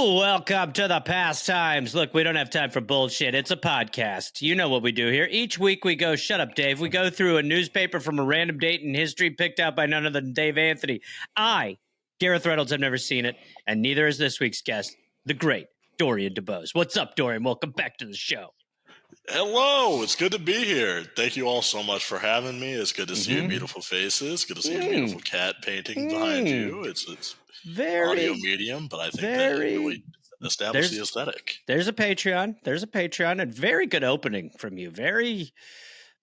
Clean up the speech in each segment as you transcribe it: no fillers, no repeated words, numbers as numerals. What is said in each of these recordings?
Welcome to the Pastimes. Look, we don't have time for bullshit. It's a podcast. You know what we do here. Each week we go, shut up, Dave. We go through a newspaper from a random date in history picked out by none other than Dave Anthony. I, Gareth Reynolds, have never seen it, and neither is this week's guest, the great Dorian Debose. What's up, Dorian? Welcome back to the show. Hello, it's good to be here. Thank you all so much for having me. It's good to see your beautiful faces. Good to see your beautiful cat painting behind you. It's very audio medium, but I think that it really established the aesthetic. There's a Patreon. A very good opening from you. Very,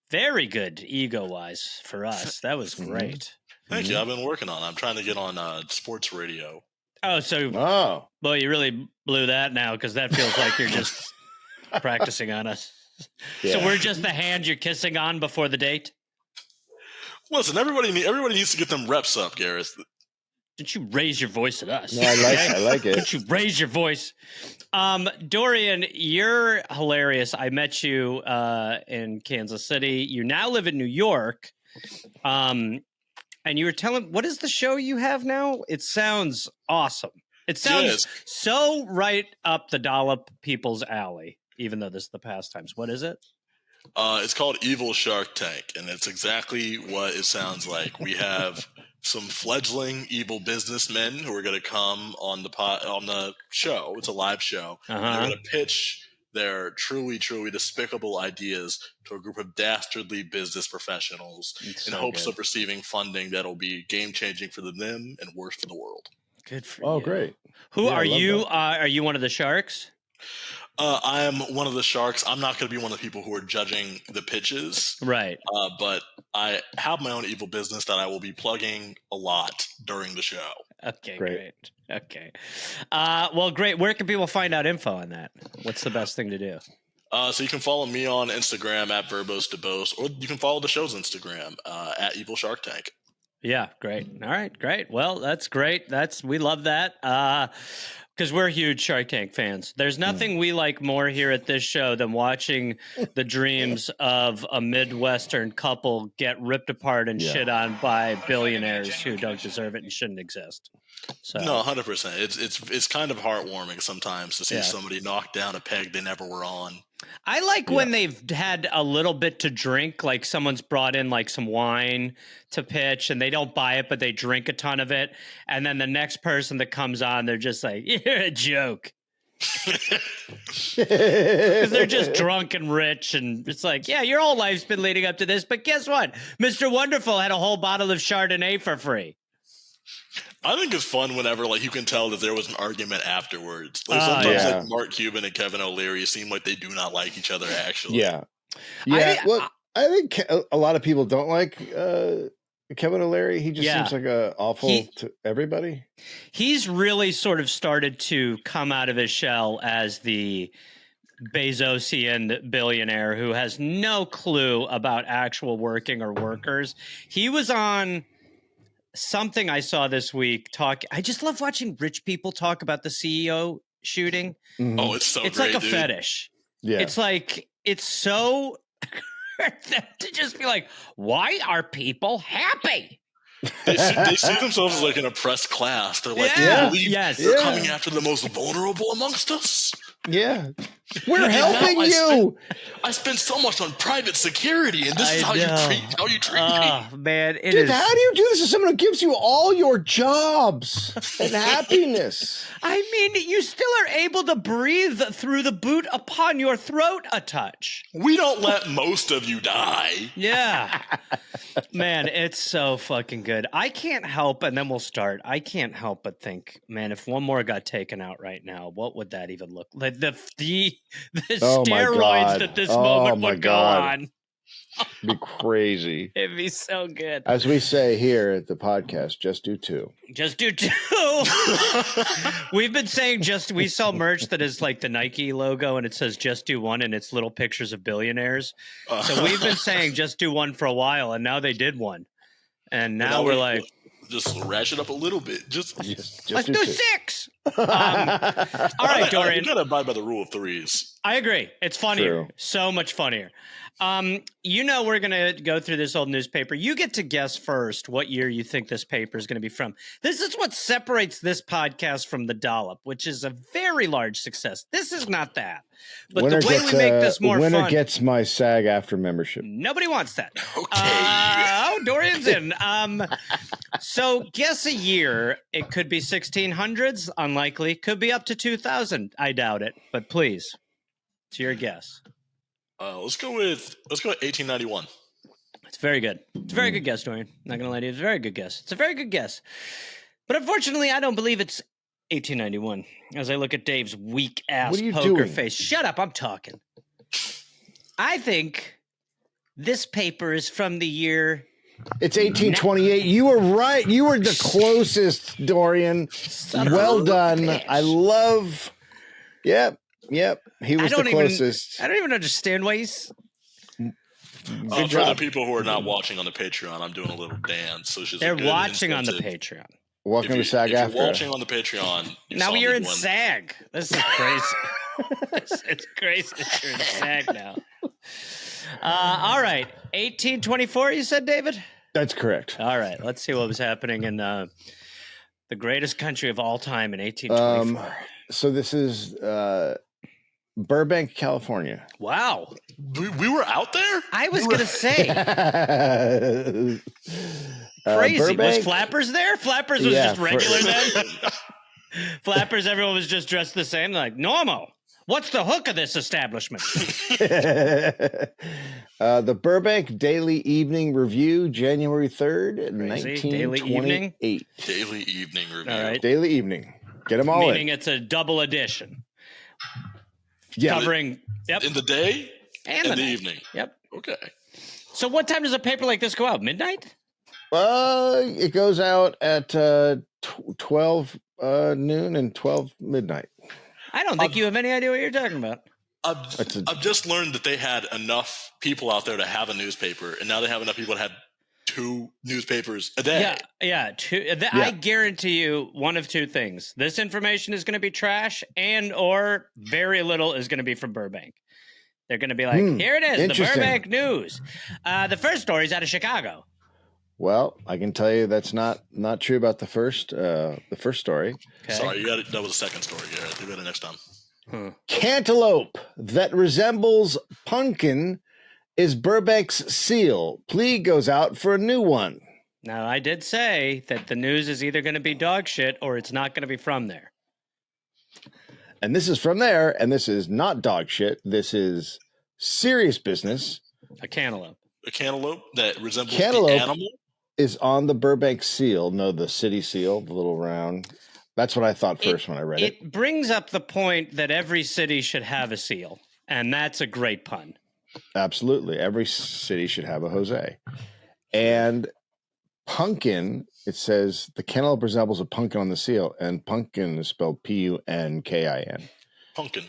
very good ego-wise for us. That was great. Thank you. I've been working on it. I'm trying to get on sports radio. Well, you really blew that now because that feels like you're just practicing on us. Yeah. So we're just the hand you're kissing on before the date? Listen, everybody needs to get them reps up, Gareth. Didn't you raise your voice at us? No, I like it. Didn't you raise your voice? Dorian, you're hilarious. I met you in Kansas City. You now live in New York. And you were telling, what is the show you have now? It sounds awesome. It sounds so right up the Dollop people's alley, even though this is the Pastimes. What is it? It's called Evil Shark Tank, and it's exactly what it sounds like. We have some fledgling evil businessmen who are going to come on the show. It's a live show. They're going to pitch their truly, truly despicable ideas to a group of dastardly business professionals in hopes of receiving funding that'll be game-changing for them and worse for the world. Good for you. Oh, great. Who are you? Are you one of the sharks? I am one of the sharks. I'm not going to be one of the people who are judging the pitches. Right. But I have my own evil business that I will be plugging a lot during the show. Okay, great. Okay. Well, great. Where can people find out info on that? What's the best thing to do? So you can follow me on Instagram at Verbose Debose, or you can follow the show's Instagram at Evil Shark Tank. Yeah, great. All right, great. Well, that's great. We love that. Because we're huge Shark Tank fans. There's nothing we like more here at this show than watching the dreams of a Midwestern couple get ripped apart and shit on by billionaires who don't deserve it and shouldn't exist. So. No, 100%. It's kind of heartwarming sometimes to see somebody knock down a peg they never were on. I like when they've had a little bit to drink, like someone's brought in like some wine to pitch and they don't buy it, but they drink a ton of it. And then the next person that comes on, they're just like, you're a joke. Because they're just drunk and rich. And it's like, yeah, your whole life's been leading up to this. But guess what? Mr. Wonderful had a whole bottle of Chardonnay for free. I think it's fun whenever you can tell that there was an argument afterwards. Sometimes Mark Cuban and Kevin O'Leary seem like they do not like each other actually. Yeah. I think a lot of people don't like Kevin O'Leary. He just seems like awful to everybody. He's really sort of started to come out of his shell as the Bezosian billionaire who has no clue about actual working or workers. He was on something I saw this week I just love watching rich people talk about the CEO shooting. Mm-hmm. Oh, it's great, like a fetish. Yeah. It's so to just be like, why are people happy? They see themselves as like an oppressed class. They're like, they're coming after the most vulnerable amongst us. Yeah. We're helping you. I spend so much on private security, and this is how you treat me. Oh, man. Dude, how do you do this to someone who gives you all your jobs and happiness? I mean, you still are able to breathe through the boot upon your throat a touch. We don't let most of you die. Yeah. Man, it's so fucking good. I can't help, and then we'll start. I can't help but think, man, if one more got taken out right now, what would that even look like? The steroids that this moment would go on. It'd be crazy. It'd be so good. As we say here at the podcast, just do two. Just do two. We've been saying we sell merch that is like the Nike logo and it says just do one and it's little pictures of billionaires. So we've been saying just do one for a while and now they did one. And now we're like, just ratchet up a little bit. Just let's do 6. All right, Dorian. You gotta abide by the rule of 3s. I agree. It's funnier. So much funnier. We're going to go through this old newspaper. You get to guess first what year you think this paper is going to be from. This is what separates this podcast from the Dollop, which is a very large success. This is not that. But the way we make this more winner fun. Gets my SAG after membership. Nobody wants that. Okay. Dorian's in. So guess a year. It could be 1600s. Unlikely. Could be up to 2000. I doubt it. But please, it's your guess. Let's go with 1891. It's very good. It's a very good guess, Dorian. Not going to lie to you. It's a very good guess. It's a very good guess. But unfortunately, I don't believe it's 1891. As I look at Dave's weak-ass poker face. Shut up. I'm talking. I think this paper is from the year... It's 1828. You were right. You were the closest, Dorian. Well done. I love... Yep. He was the closest. I don't even understand why he's... For the people who are not watching on the Patreon, I'm doing a little dance. So they're watching on the Patreon. Welcome to SAG After. If you're watching on the Patreon... Now you're in SAG. This is crazy. It's crazy that you're in SAG now. All right. 1824, you said, David? That's correct. All right. Let's see what was happening in the greatest country of all time in 1824. So this is Burbank, California. Wow. We were out there? I was going to say. Crazy. Burbank, was Flappers there? Flappers was just regular then? Flappers, everyone was just dressed the same. Like, Normo, what's the hook of this establishment? The Burbank Daily Evening Review, January 3rd, 1928. Daily Evening Review. All right. Daily Evening. Get them all Meaning it's a double edition. Yeah. Covering in the day and the evening. Yep. Okay. So what time does a paper like this go out? Midnight? It goes out at 12 noon and 12 midnight. I don't think you have any idea what you're talking about. I've just learned that they had enough people out there to have a newspaper, and now they have enough people to have 2 newspapers a day. Yeah. I guarantee you one of 2 things. This information is going to be trash or very little is going to be from Burbank. They're going to be like, here it is, the Burbank News. The first story is out of Chicago. Well, I can tell you that's not true about the first story. Okay. Sorry, that was the second story. Yeah, do that next time. Cantaloupe that resembles pumpkin is Burbank's seal. Plea goes out for a new one. Now, I did say that the news is either going to be dog shit or it's not going to be from there. And this is from there, and this is not dog shit. This is serious business. A cantaloupe. A cantaloupe that resembles the animal? Is on the Burbank seal. No, the city seal, the little round. That's what I thought first when I read it. It brings up the point that every city should have a seal, and that's a great pun. Absolutely. Every city should have a Jose. And pumpkin, it says the cantaloupe resembles a pumpkin on the seal, and pumpkin is spelled Punkin. Pumpkin.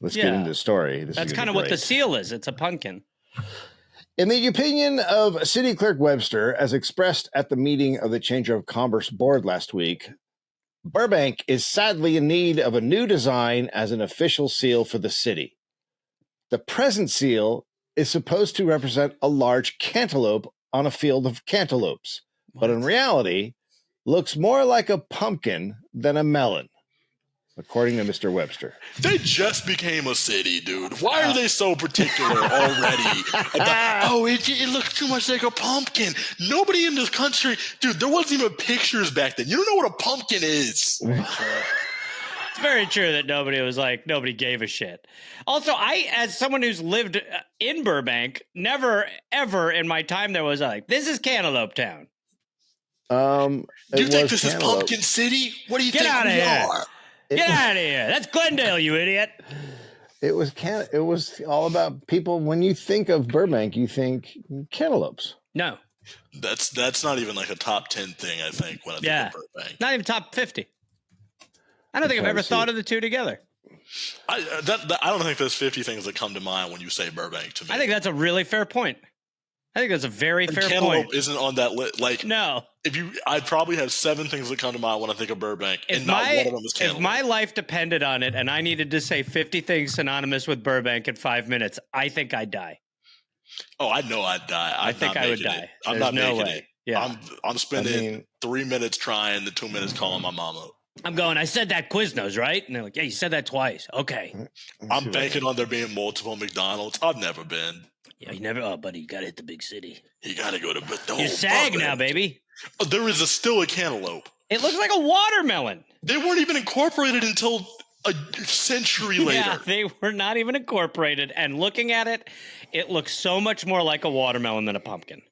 Let's get into the story. That's kind of what the seal is. It's a pumpkin. In the opinion of City Clerk Webster, as expressed at the meeting of the Chamber of Commerce Board last week, Burbank is sadly in need of a new design as an official seal for the city. The present seal is supposed to represent a large cantaloupe on a field of cantaloupes, but in reality, looks more like a pumpkin than a melon, according to Mr. Webster. They just became a city, dude. Why are they so particular already? It looks too much like a pumpkin. Nobody in this country, dude, there wasn't even pictures back then. You don't know what a pumpkin is. It's very true that nobody gave a shit. Also, as someone who's lived in Burbank, never, ever in my time there was this is Cantaloupe Town. Do you think this is Pumpkin City? What do you think we are? Get out of here. That's Glendale, you idiot. It was all about people. When you think of Burbank, you think cantaloupes. No. That's not even like a top 10 thing, I think, when I think of Burbank. Not even top 50. I don't think I've ever thought of the two together. I don't think there's 50 things that come to mind when you say Burbank to me. I think that's a really fair point. I think that's a very fair point. Cantaloupe isn't on that list. Like, no. I'd probably have 7 things that come to mind when I think of Burbank, and not one of them is cantaloupe. If my life depended on it and I needed to say 50 things synonymous with Burbank in 5 minutes, I think I'd die. Oh, I know I'd die. I think I would die. I'm There's not no making way. it. Yeah. I'm spending 3 minutes trying, the 2 minutes calling my mama. I'm going, I said that Quiznos, right? And they're like, yeah, you said that twice. Okay. I'm banking on there being multiple McDonald's. I've never been. Yeah, you never. Oh, buddy, you got to hit the big city. You got to go to the You're SAG now, baby. Oh, there is still a cantaloupe. It looks like a watermelon. They weren't even incorporated until a century later. Yeah, they were not even incorporated. And looking at it, it looks so much more like a watermelon than a pumpkin.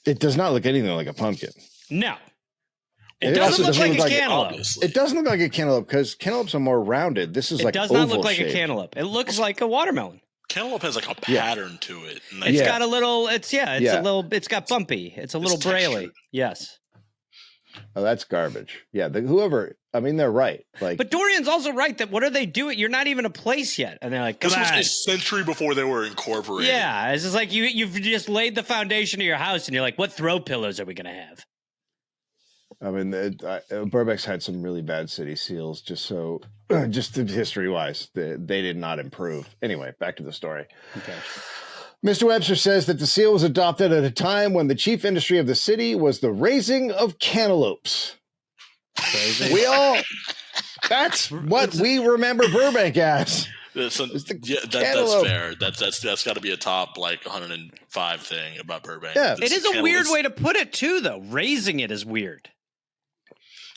It does not look anything like a pumpkin. No. It doesn't also look like a it, cantaloupe. It doesn't look like a cantaloupe because cantaloupes are more rounded. This is like oval. It does not look like shaped. a cantaloupe. It looks like a watermelon. Cantaloupe has like a pattern to it. And It's got a little. It's a little. It's got bumpy. It's a little braily. Yes. Oh, that's garbage. Yeah, whoever. I mean, they're right. Like, but Dorian's also right that what are they doing? You're not even a place yet, and they're like, "Come on." This was a century before they were incorporated. Yeah, it's just like you've just laid the foundation of your house, and you're like, "What throw pillows are we gonna have?" I mean, Burbank's had some really bad city seals, just history-wise, they did not improve. Anyway, back to the story. Okay. Mr. Webster says that the seal was adopted at a time when the chief industry of the city was the raising of cantaloupes. That's what we remember Burbank as. That's fair. That's got to be a top like 105 thing about Burbank. Yeah, it is a weird way to put it too, though. Raising it is weird.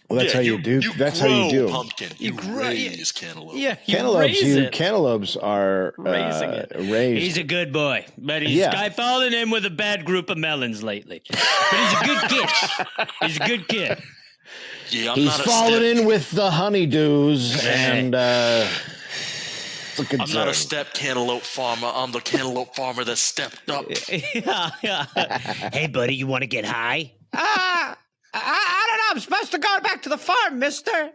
Well, that's how you do. That's how you do pumpkin. You raise cantaloupe. Yeah, cantaloupes are raising it. Raised. He's a good boy, but I've fallen in with a bad group of melons lately. But he's a good kid. He's a good kid. Yeah, he's fallen in with the honeydews, and I'm not a step cantaloupe farmer. I'm the cantaloupe farmer that stepped up. Yeah. Hey, buddy, you want to get high? I don't know. I'm supposed to go back to the farm, mister.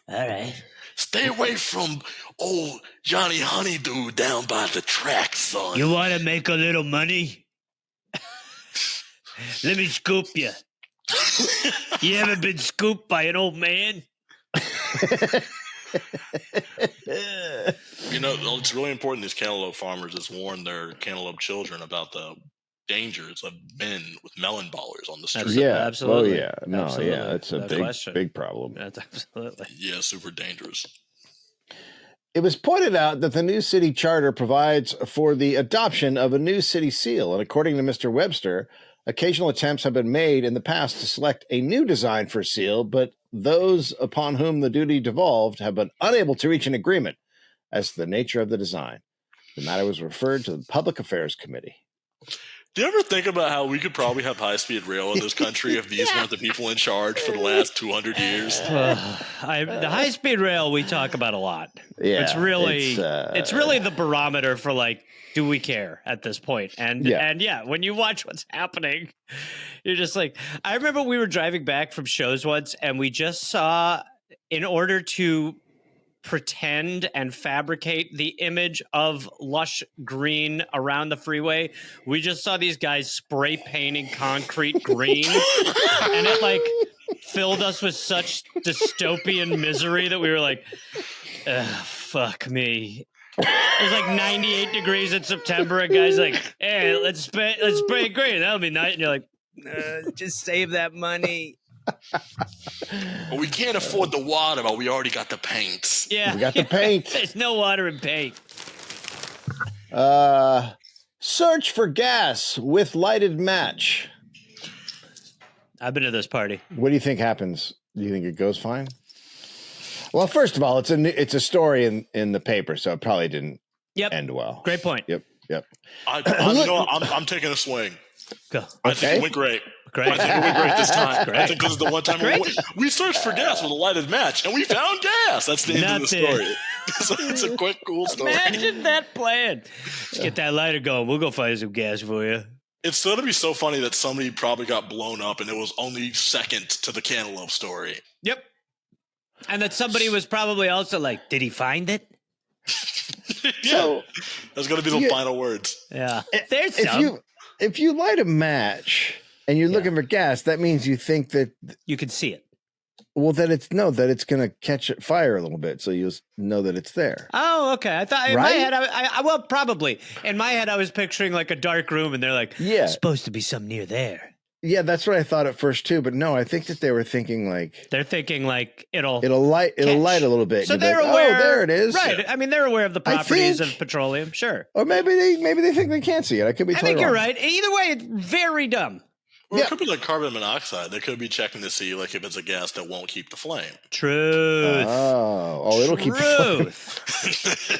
All right. Stay away from old Johnny Honeydew down by the track, son. You want to make a little money? Let me scoop you. You ever been scooped by an old man? You know, it's really important these cantaloupe farmers has warned their cantaloupe children about the dangers of men with melon ballers on the street. Yeah, absolutely. Oh, yeah. No, absolutely. Yeah, it's a big problem. That's absolutely. Yeah, super dangerous. It was pointed out that the new city charter provides for the adoption of a new city seal, and according to Mr. Webster, occasional attempts have been made in the past to select a new design for seal, but those upon whom the duty devolved have been unable to reach an agreement as to the nature of the design. The matter was referred to the Public Affairs Committee. Do you ever think about how we could probably have high-speed rail in this country if these weren't the people in charge for the last 200 years? The high-speed rail we talk about a lot. Yeah, it's really the barometer for like, do we care at this point? And when you watch what's happening, you're just like, I remember we were driving back from shows once, and we just saw, in order to pretend and fabricate the image of lush green around the freeway, we just saw these guys spray painting concrete green, and it like filled us with such dystopian misery that we were like, fuck me. It was like 98 degrees in September, and guys like, hey, let's spray green, that'll be nice. And you're like, just save that money. Well, we can't afford the water, but we already got the paints. Yeah, we got the paint. There's no water in paint. Search for gas with lighted match. I've been to this party. What do you think happens? Do you think it goes fine? Well, first of all, it's a story in the paper, so it probably didn't end well. Great point. Yep. I'm taking a swing. Go. I think it went great. I think it went great this time. Great. I think this is the one time we searched for gas with a lighted match, and we found gas. That's the end of the story. It's a quick, cool story. Imagine that plan. Let's get that lighter going. We'll go find some gas for you. It's going to be so funny that somebody probably got blown up, and it was only second to the cantaloupe story. Yep. And that somebody was probably also like, did he find it? Yeah. So, that's going to be the final words. Yeah. There's some. If you light a match and you're looking for gas, that means you think that you can see it. Well, that it's going to catch fire a little bit, so you'll know that it's there. Oh, okay. I thought in my Right? head, well, probably in my head, I was picturing like a dark room, and they're like, Yeah. supposed to be something near there. Yeah, that's what I thought at first too, but no, I think that they were thinking like They're thinking like it'll light a little bit. So and you'll they're be like, aware. Oh, there it is. Right. I mean, they're aware of the properties think- of petroleum. Sure. Or maybe they think they can't see it. I could be I totally think you're wrong. right. Either way, it's very dumb. Or Yeah. it could be like carbon monoxide. They could be checking to see like if it's a gas that won't keep the flame. Truth. It'll keep the flame.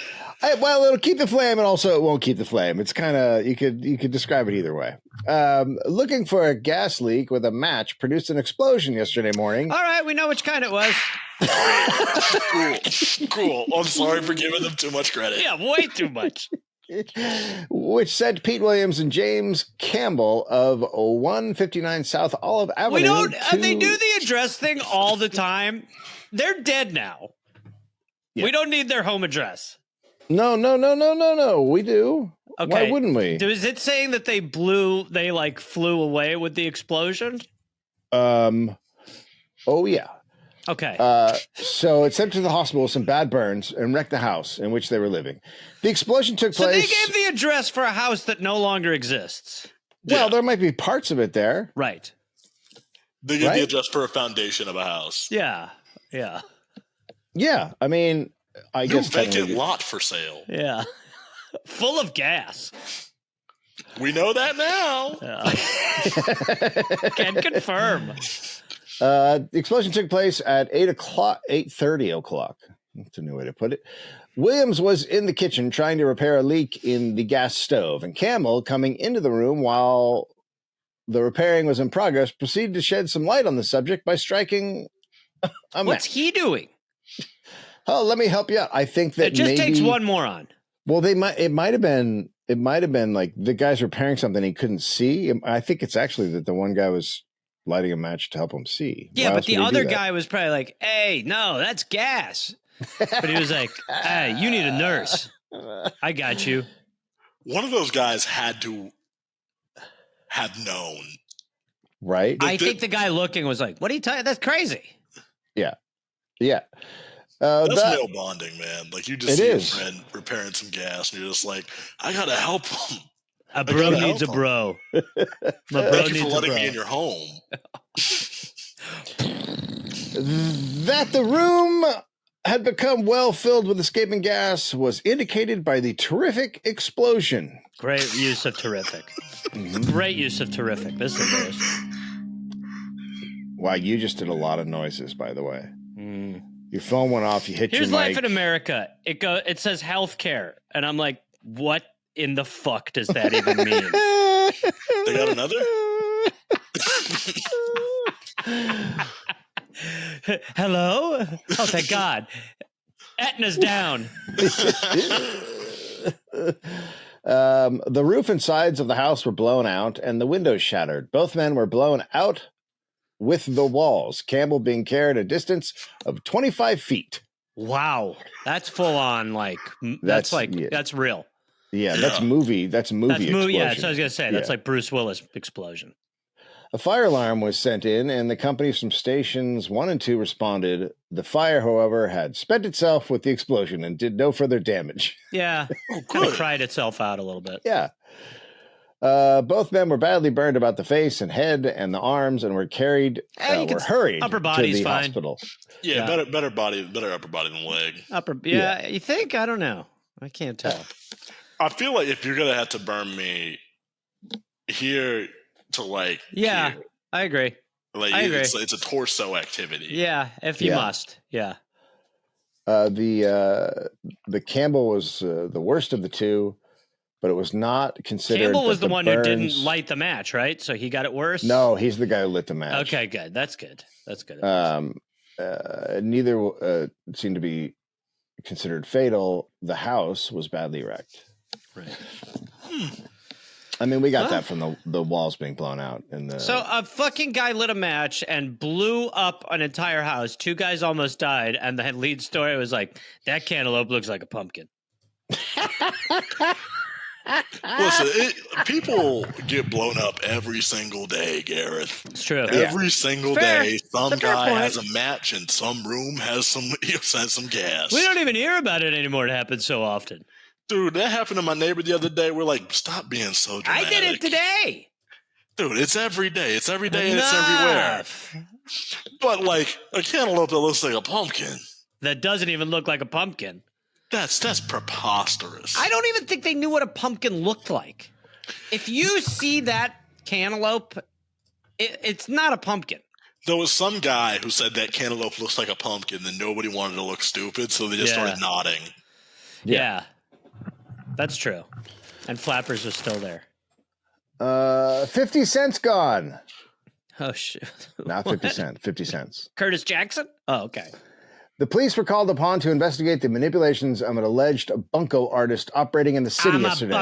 Well, it'll keep the flame, and also it won't keep the flame. It's kind of you could describe it either way. Looking for a gas leak with a match produced an explosion yesterday morning. All right, we know which kind it was. Cool. I'm sorry for giving them too much credit. Yeah, way too much. Which sent Pete Williams and James Campbell of 159 South Olive Avenue. We don't. They do the address thing all the time. They're dead now. Yeah. We don't need their home address. No. We do. Okay. Why wouldn't we? Is it saying that they flew away with the explosion? Oh yeah. Okay. So it sent to the hospital with some bad burns and wrecked the house in which they were living. The explosion took So place. they gave the address for a house that no longer exists. Well, there might be parts of it there. Right. They give Right? the address for a foundation of a house. Yeah. Yeah. Yeah, I mean, I New guess vacant technically- lot for sale. Yeah. Full of gas. We know that now. Yeah. Can confirm. The explosion took place at 8:30 o'clock. That's a new way to put it. Williams was in the kitchen trying to repair a leak in the gas stove, and Campbell, coming into the room while the repairing was in progress, proceeded to shed some light on the subject by striking a What's match. he doing? Oh, let me help you out. I think that It just maybe, takes one moron. Well, it might have been like the guy's repairing something he couldn't see. I think it's actually that the one guy was lighting a match to help him see. Yeah, Why but else the would he do other that? guy was probably like, hey, no, that's gas. But he was like, hey, you need a nurse. I got you. One of those guys had to have known. Right? I think the guy looking was like, what are you talking? That's crazy. Yeah. That's male bonding, man. Like you just It see is. a friend repairing some gas, and you're just like, I gotta help him. A bro gotta needs a help bro. My bro Thank you needs for a letting bro. me in your home. That the room had become well filled with escaping gas was indicated by the terrific explosion. Great use of terrific. Great use of terrific. This is this. Wow, you just did a lot of noises, by the way. Mm. Your phone went off. You hit Here's your life mic. in America. It says healthcare, and I'm like, what in the fuck does that even mean? They got another? Hello? Oh, thank God. Aetna's down. The roof and sides of the house were blown out and the windows shattered. Both men were blown out with the walls, Campbell being carried a distance of 25 feet. Wow. That's full on, like, that's real. Yeah, that's movie. That's movie. That's movie. Yeah, that's what I was going to say. That's Yeah. like Bruce Willis explosion. A fire alarm was sent in, and the companies from stations 1 and 2 responded. The fire, however, had spent itself with the explosion and did no further damage. Yeah. Kind of cried itself out a little bit. Yeah. Both men were badly burned about the face and head and the arms, and were carried, were hurried upper body's to the fine. hospital. Yeah, Yeah. better upper body than leg. Yeah, you think? I don't know. I can't tell. I feel like if you're gonna have to burn me here to like Yeah, here, I agree. like I agree. it's a torso activity. Yeah, if you Yeah. must. Yeah. The Campbell was the worst of the two, but it was not considered. Campbell was that the one who didn't burns- light the match, right? So he got it worse? No, he's the guy who lit the match. Okay, good. That's good. That's good. Neither seemed to be considered fatal. The house was badly wrecked. Right. I mean, we got that from the walls being blown out. So a fucking guy lit a match and blew up an entire house. 2 guys almost died, and the lead story was like, that cantaloupe looks like a pumpkin. Listen, people get blown up every single day, Gareth. It's true. Every single Fair. day, some It's a fair guy point. has a match in some room, has some gas. We don't even hear about it anymore. It happens so often. Dude, that happened to my neighbor the other day. We're like, stop being so dramatic. I did it today. Dude, it's every day. It's every day and it's everywhere. But like a cantaloupe that looks like a pumpkin. That doesn't even look like a pumpkin. That's preposterous. I don't even think they knew what a pumpkin looked like. If you see that cantaloupe, it's not a pumpkin. There was some guy who said that cantaloupe looks like a pumpkin, and nobody wanted to look stupid, so they just started nodding. Yeah. That's true. And Flappers was still there. 50 cents gone. Oh, shit. Not 50 cents. 50 cents. Curtis Jackson? Oh, okay. The police were called upon to investigate the manipulations of an alleged bunco artist operating in the city yesterday.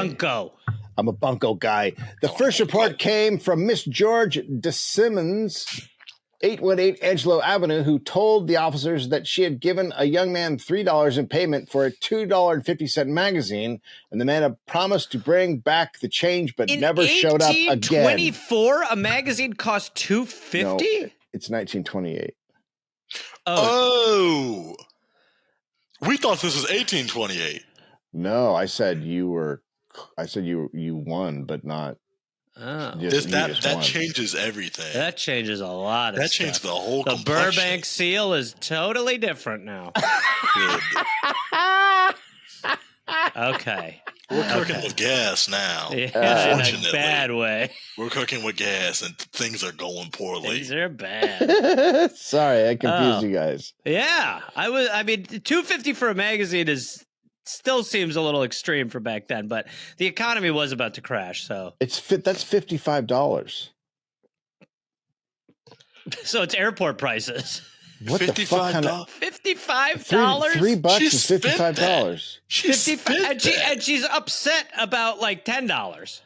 I'm a bunco guy. The first report came from Miss George DeSimmons, 818 Edgelow Avenue, who told the officers that she had given a young man $3 in payment for a $2.50 magazine, and the man had promised to bring back the change, but never showed up again. In 1824, a magazine cost $2.50? No, it's 1928. Oh. We thought this was 1828. No, I said you won, but not. Oh. That changes everything. That changes a lot of stuff. That changed the whole The complexion. Burbank seal is totally different now. Okay. We're cooking with gas now. Yeah, in a Unfortunately. bad way. We're cooking with gas, and things are going poorly. Things are bad. Sorry, I confused you guys. Yeah, I mean, $2.50 for a magazine still seems a little extreme for back then, but the economy was about to crash, so That's $55. So it's airport prices. What the fuck kind of $55? $3 She is spent $55. And she's upset about like $10.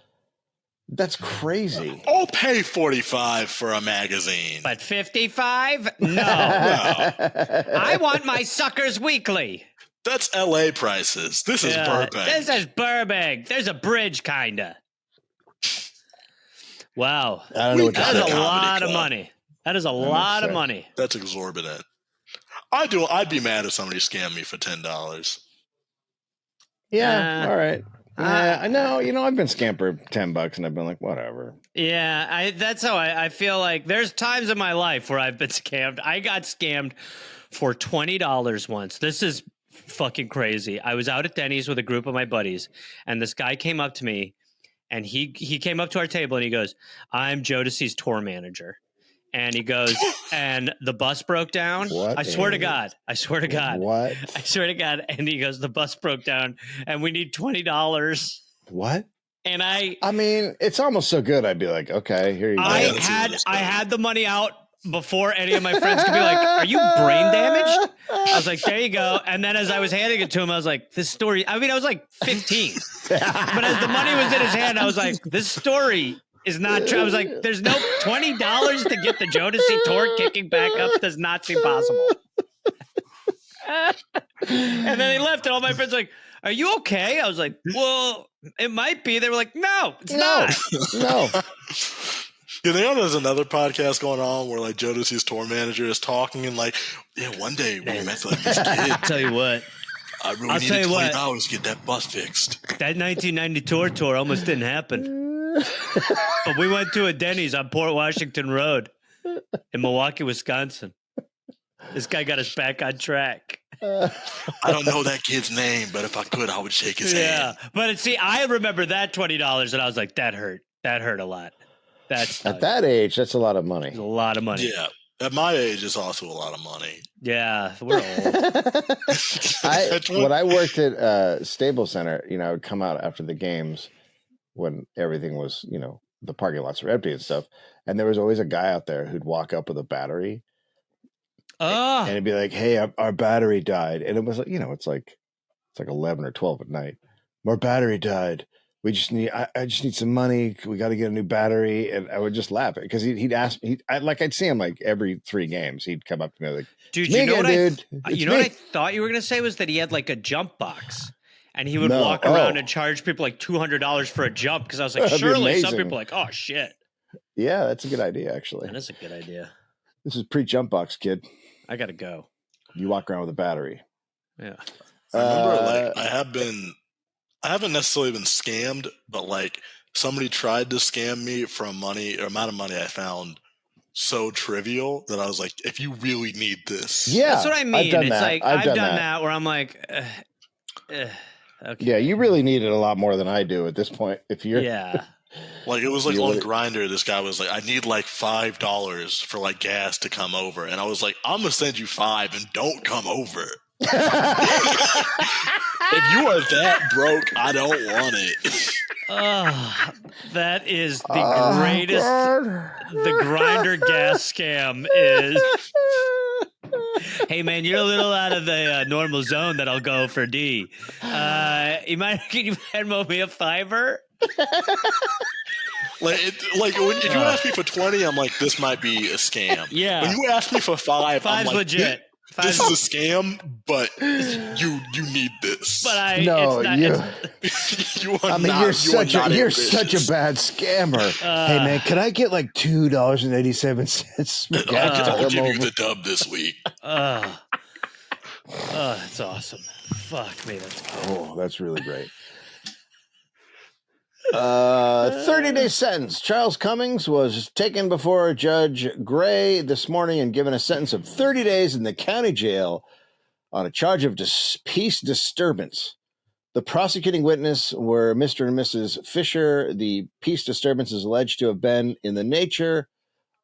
That's crazy. I'll pay $45 for a magazine. But $55? No. I want my suckers weekly. That's LA prices. This is Burbank. This is Burbank. There's a bridge, kinda. Wow. I don't know what That to is say. a lot of money. That is a lot of money. That's exorbitant. I'd be mad if somebody scammed me for $10. Yeah, all right. I know. I've been scammed for $10, and I've been like, whatever. Yeah, that's how I feel like there's times in my life where I've been scammed. I got scammed for $20 once. This is fucking crazy. I was out at Denny's with a group of my buddies, and this guy came up to me, and he came up to our table, and he goes, "I'm Jodeci's tour manager." And he goes, and the bus broke down. What? I swear to God. What? I swear to God. And he goes, the bus broke down and we need $20. What? And I mean, it's almost so good. I'd be like, okay, here you go. I had the money out before any of my friends could be like, are you brain damaged? I was like, there you go. And then as I was handing it to him, I was like, this story, I was like 15. But as the money was in his hand, I was like, this story is not true. I was like, there's no $20 to get the Jodeci tour kicking back up. Does not seem possible. And then he left, and all my friends were like, are you okay? I was like, well, it might be. They were like, no, it's not. No. You know, there's another podcast going on where like Jodeci's tour manager is talking and like, yeah, one day we met like this kid. I'll tell you what. I really needed $20 to get that bus fixed. That 1990 tour almost didn't happen. But we went to a Denny's on Port Washington Road in Milwaukee, Wisconsin. This guy got us back on track. I don't know that kid's name, but if I could, I would shake his hand. Yeah, but see, I remember that $20, and I was like, that hurt. That hurt a lot. That's at that age, that's a lot of money. It's a lot of money. Yeah. At my age, it's also a lot of money. Yeah, we're old. When I worked at Staples Center, I would come out after the games when everything was, the parking lots were empty and stuff. And there was always a guy out there who'd walk up with a battery. Oh. And it'd be like, hey, our battery died. And it was like, it's like 11 or 12 at night. Our battery died. We just need, I just need some money. We got to get a new battery. And I would just laugh because he'd ask me, I'd see him like every 3 games. He'd come up to me like, dude, what I thought you were going to say was that he had like a jump box and he would walk around and charge people like $200 for a jump. Because I was like, surely some people are like, oh shit. Yeah, that's a good idea, actually. That is a good idea. This is pre-jump box, kid. I gotta go. You walk around with a battery. Yeah. I remember, I haven't necessarily been scammed, but like somebody tried to scam me for money or amount of money I found so trivial that I was like, if you really need this. Yeah. That's what I mean. I've done that where I'm like, okay. Yeah, you really need it a lot more than I do at this point. If you're like, it was like on Grindr, this guy was like, I need like $5 for like gas to come over. And I was like, I'm gonna send you $5 and don't come over. If you are that broke, I don't want it. That is the greatest. The Grindr gas scam is. Hey man, you're a little out of the normal zone. That I'll go for D. Can you Venmo me a $5? If you ask me for 20, I'm like, this might be a scam. Yeah. When you ask me for 5, I'm like, legit. This is a scam, but you need this. But you are you're such a bad scammer. Hey man, can I get like $2.87? I'll give you the dub this week. That's awesome. Fuck me, that's good. Oh, that's really great. 30-day sentence. Charles Cummings was taken before Judge Gray this morning and given a sentence of 30 days in the county jail on a charge of peace disturbance. The prosecuting witness were Mr. and Mrs. Fisher. The peace disturbance is alleged to have been in the nature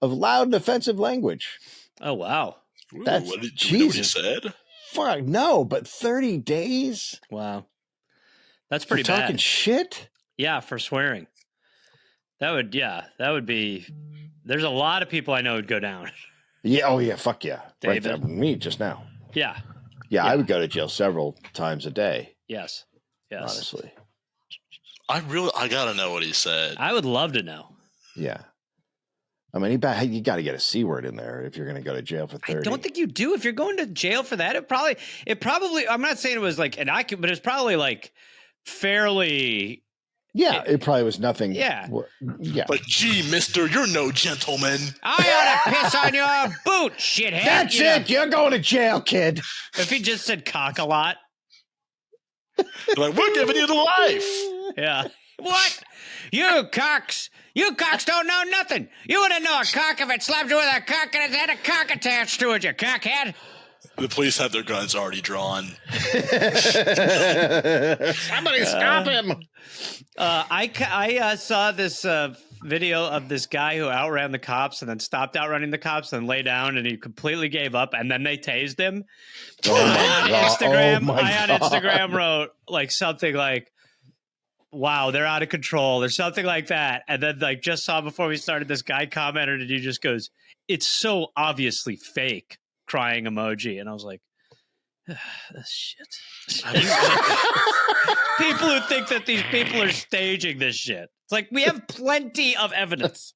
of loud and offensive language. Oh, wow. That's what did Jesus. You said? Fuck, no, but 30 days? Wow. That's pretty bad. Talking shit? Yeah, for swearing. That would be. There's a lot of people I know would go down. Yeah. Oh, yeah. Fuck yeah. David. Right there. Me just now. Yeah. Yeah. I would go to jail several times a day. Yes. Honestly. I got to know what he said. I would love to know. Yeah. I mean, you got to get a C word in there if you're going to go to jail for 30. I don't think you do. If you're going to jail for that, it probably, I'm not saying it was like innocuous, but it's probably like fairly. Yeah, it probably was nothing. Yeah. Yeah. Like, gee, mister, you're no gentleman. I ought to piss on your boot, shithead. That's it. You're going to jail, kid. If he just said cock a lot. Like, we're giving you the life. Yeah. What? You cocks don't know nothing. You wouldn't know a cock if it slapped you with a cock and it had a cock attached to it, you cockhead. The police have their guns already drawn. Somebody stop him. I saw this video of this guy who outran the cops and then stopped outrunning the cops and lay down and he completely gave up and then they tased him. On Instagram wrote like something like, wow, they're out of control or something like that. And then like just saw before we started, this guy commented and he just goes, it's so obviously fake, crying emoji. And I was like, this shit. People who think that these people are staging this shit. It's like, we have plenty of evidence.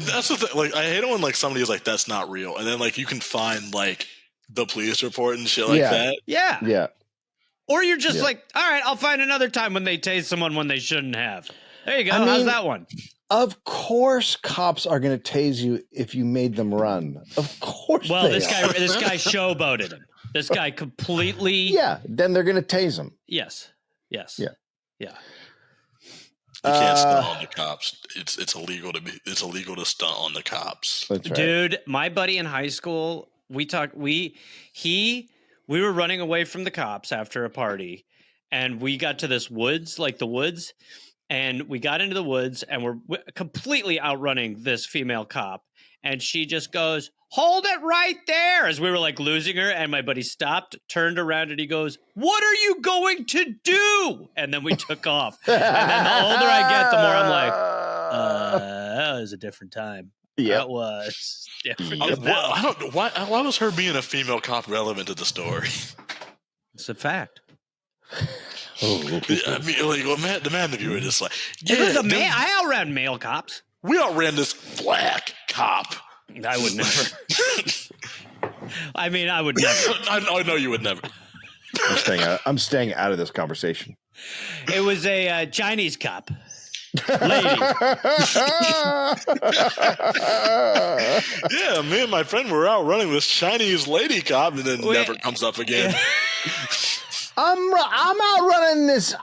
That's the thing. Like, I hate it when like somebody is like, that's not real. And then like you can find like the police report and shit like that. Yeah. Yeah. Or you're just like, all right, I'll find another time when they tase someone when they shouldn't have. There you go. How's that one? Of course, cops are going to tase you if you made them run. Of course. Well, this guy showboated him. This guy completely. Yeah. Then they're going to tase him. Yes. Yeah. You can't stunt on the cops. It's illegal to stunt on the cops. That's right. Dude, my buddy in high school, we were running away from the cops after a party, and we got to this woods, like the woods, and we got into the woods, and we're completely outrunning this female cop, and she just goes, hold it right there, as we were like losing her, and my buddy stopped, turned around, and he goes, what are you going to do? And then we took off. And then the older I get, the more I'm like, that was a different time. Yeah, that was different. I don't know why was her being a female cop relevant to the story. It's a fact. I mean, like, the man that you were just like, yeah, it was I outran male cops. We outran this black cop. I would never. I mean, I would never. I know you would never. I'm staying out of this conversation. It was a Chinese cop. Lady. Yeah, me and my friend were out running this Chinese lady cop, and then never comes up again. I'm out running this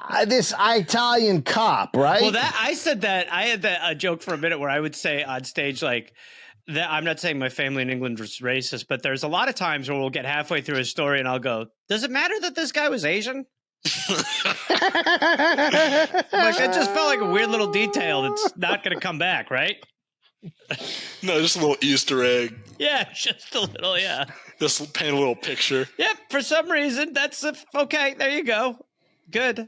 Italian cop, right? Well, I had a joke for a minute where I would say on stage, like, that I'm not saying my family in England was racist, but there's a lot of times where we'll get halfway through a story and I'll go, does it matter that this guy was Asian? Like, that just felt like a weird little detail that's not going to come back, right? No, just a little Easter egg. Yeah, just a little, yeah. Just paint a little picture. Yep, for some reason, okay, there you go. Good.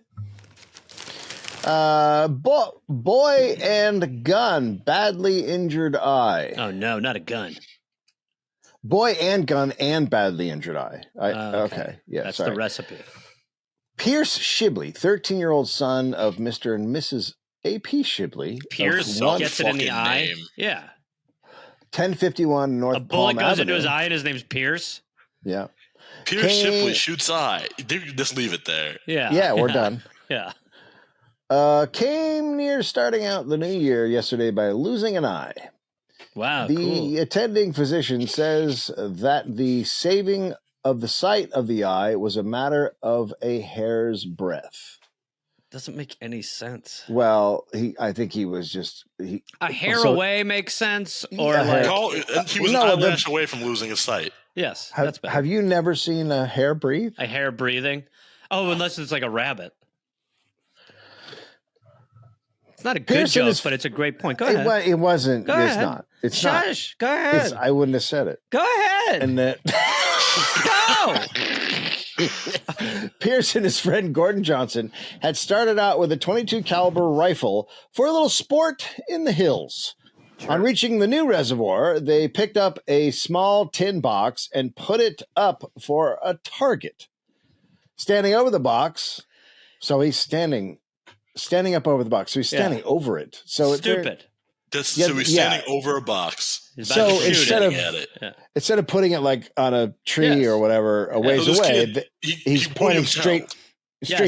Boy and gun, badly injured eye. Oh, no, not a gun. Boy and gun and badly injured eye. Okay. Yeah, that's sorry. the recipe. Pierce Shibley, 13-year-old son of Mr. and Mrs. A.P. Shibley. Pierce gets it in the eye. Name. Yeah. 1051 North Palm Palm goes Avenue. into his eye and his name's Pierce. Yeah. Pierce Shipley shoots eye. Just leave it there. Yeah. Yeah, we're done. Yeah. Came near starting out the new year yesterday by losing an eye. Wow. The attending physician says that the saving of the sight of the eye was a matter of a hair's breadth. Doesn't make any sense. Well, I think he was just a hair away makes sense, or Yeah, he was an eyelash away from losing his sight. Yes, that's better. Have you never seen a hare breathe? A hare breathing? Oh, unless it's like a rabbit. It's not a good joke, but it's a great point. Go ahead. It wasn't. Go it's ahead. not. It's Shush. not. Go ahead. I wouldn't have said it. Go ahead. And that. Go. Pierce and his friend Gordon Johnson had started out with a .22 caliber rifle for a little sport in the hills. Sure. On reaching the new reservoir, they picked up a small tin box and put it up for a target. Standing over the box, so he's standing up over the box. So he's standing over it. So stupid. So he's standing over a box. So instead of putting it like on a tree or whatever a ways away, he's pointing straight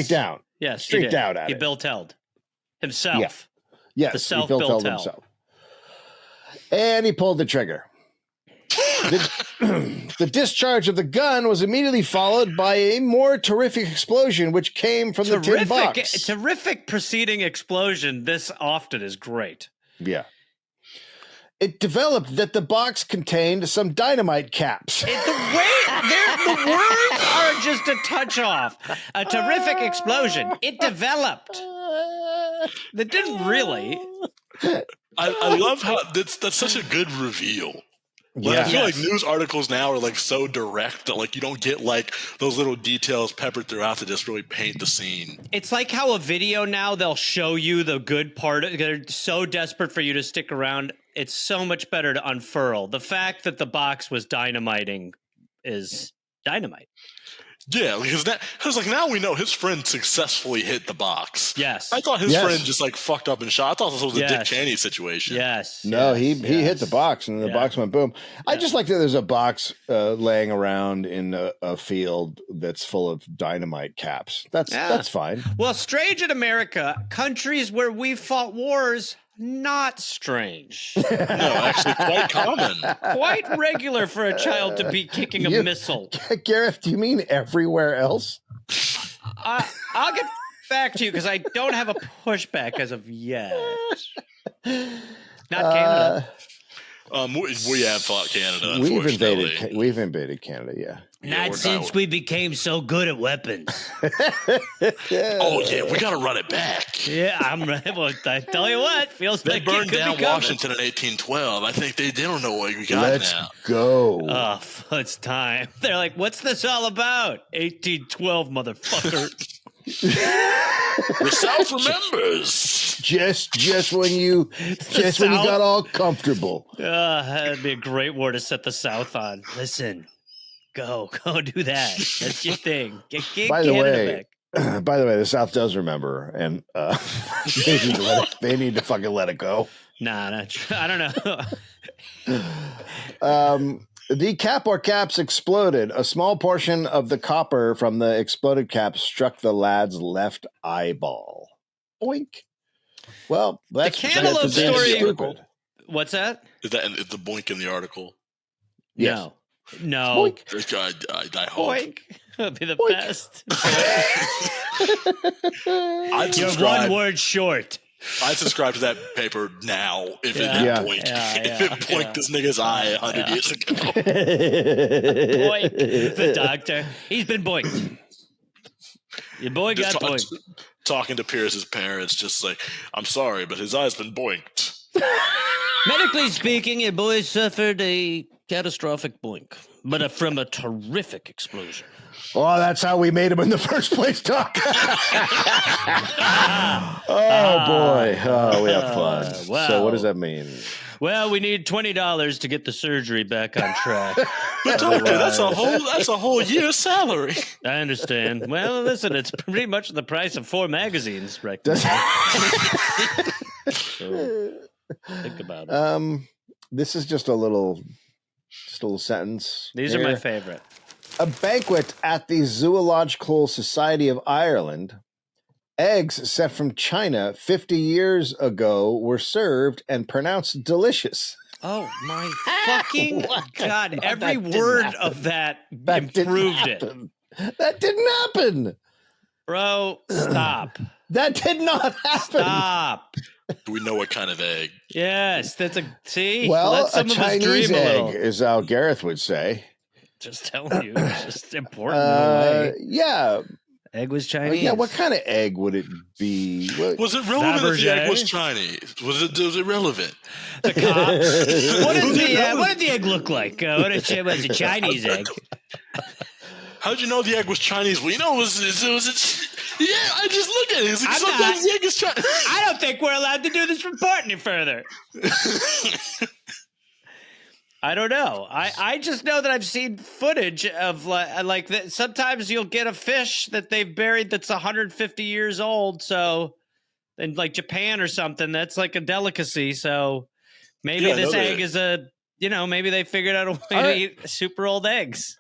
down. Yes, straight down at it. He Bill-telled himself. Yeah. Yes, the self Bill-tell himself. And he pulled the trigger. The discharge of the gun was immediately followed by a more terrific explosion, which came from the tin box. Terrific preceding explosion this often is great. Yeah. It developed that the box contained some dynamite caps. The words are just a touch off. A terrific explosion. It developed. That didn't really. I love how that's such a good reveal. Like, I feel like news articles now are like so direct that like you don't get like those little details peppered throughout to just really paint the scene. It's like how a video now they'll show you the good part. They're so desperate for you to stick around. It's so much better to unfurl. The fact that the box was dynamiting is dynamite. Yeah, because like now we know his friend successfully hit the box. Yes, I thought his friend just like fucked up and shot. I thought this was a Dick Cheney situation. Yes, no, he hit the box and the box went boom. I just like that there's a box laying around in a field that's full of dynamite caps. That's fine. Well, strange in America, countries where we've fought wars. Not strange. No, actually quite common. Quite regular for a child to be kicking a missile. Gareth, do you mean everywhere else? I'll get back to you because I don't have a pushback as of yet. Not Canada. We have fought Canada. We've invaded Canada. Yeah. Not since we became so good at weapons. Oh yeah, we got to run it back. Yeah, I'm ready. Well, I tell you what, feels they like burned it could down be coming. Washington in 1812. I think they don't know what we got Let's now. Go. Oh, it's time. They're like, "What's this all about?" 1812, motherfucker. The South remembers. Just when you got all comfortable. That'd be a great war to set the South on. Listen, go do that. That's your thing. Get by the Canada way, by the way, the South does remember, and they need to fucking let it go. Nah, not true. I don't know. The cap or caps exploded. A small portion of the copper from the exploded cap struck the lad's left eyeball. Oink. Well, that's the cantaloupe story. Stupid. What's that? Is the boink in the article? Yes. No. Boink. I hope. Boink. That'd be the Boink. best. You're You're one word short. I'd subscribe to that paper now if it boinked. If it boinked this nigga's eye 100 years ago. Boink. The doctor. He's been boinked. Your boy got boinked. Talking to Pierce's parents, just like, I'm sorry, but his eye's been boinked. Medically speaking, your boy suffered a catastrophic boink, but from a terrific explosion. Oh, that's how we made him in the first place, Doc. Oh, boy. Oh, we have fun. Wow. So what does that mean? Well, we need $20 to get the surgery back on track. But doctor, that's a whole year's salary. I understand. Well, listen, it's pretty much the price of 4 magazines right now. So, think about it. This is just a little sentence. These are my favorite. A banquet at the Zoological Society of Ireland. Eggs sent from China 50 years ago were served and pronounced delicious. Oh, my fucking God. Every word of that improved it. That didn't happen. Bro, stop. That did not happen. Stop. Do we know what kind of egg? Yes, that's see? Well, let some a of us Chinese dream a egg little. is how Gareth would say. Just telling you, it's just important in a way. Yeah. Egg was Chinese. Yeah, what kind of egg would it be? Was it relevant if the egg was Chinese? Was it relevant? The cops. What did the egg look like? Was a Chinese egg? How'd you know the egg was Chinese? Well, it was yeah, I just look at it. It's like, sometimes the egg is Chinese. I don't think we're allowed to do this report any further. I don't know. I just know that I've seen footage of like that. Sometimes you'll get a fish that they've buried that's 150 years old. So in like Japan or something, that's like a delicacy. So maybe this egg is maybe they figured out a way to eat super old eggs.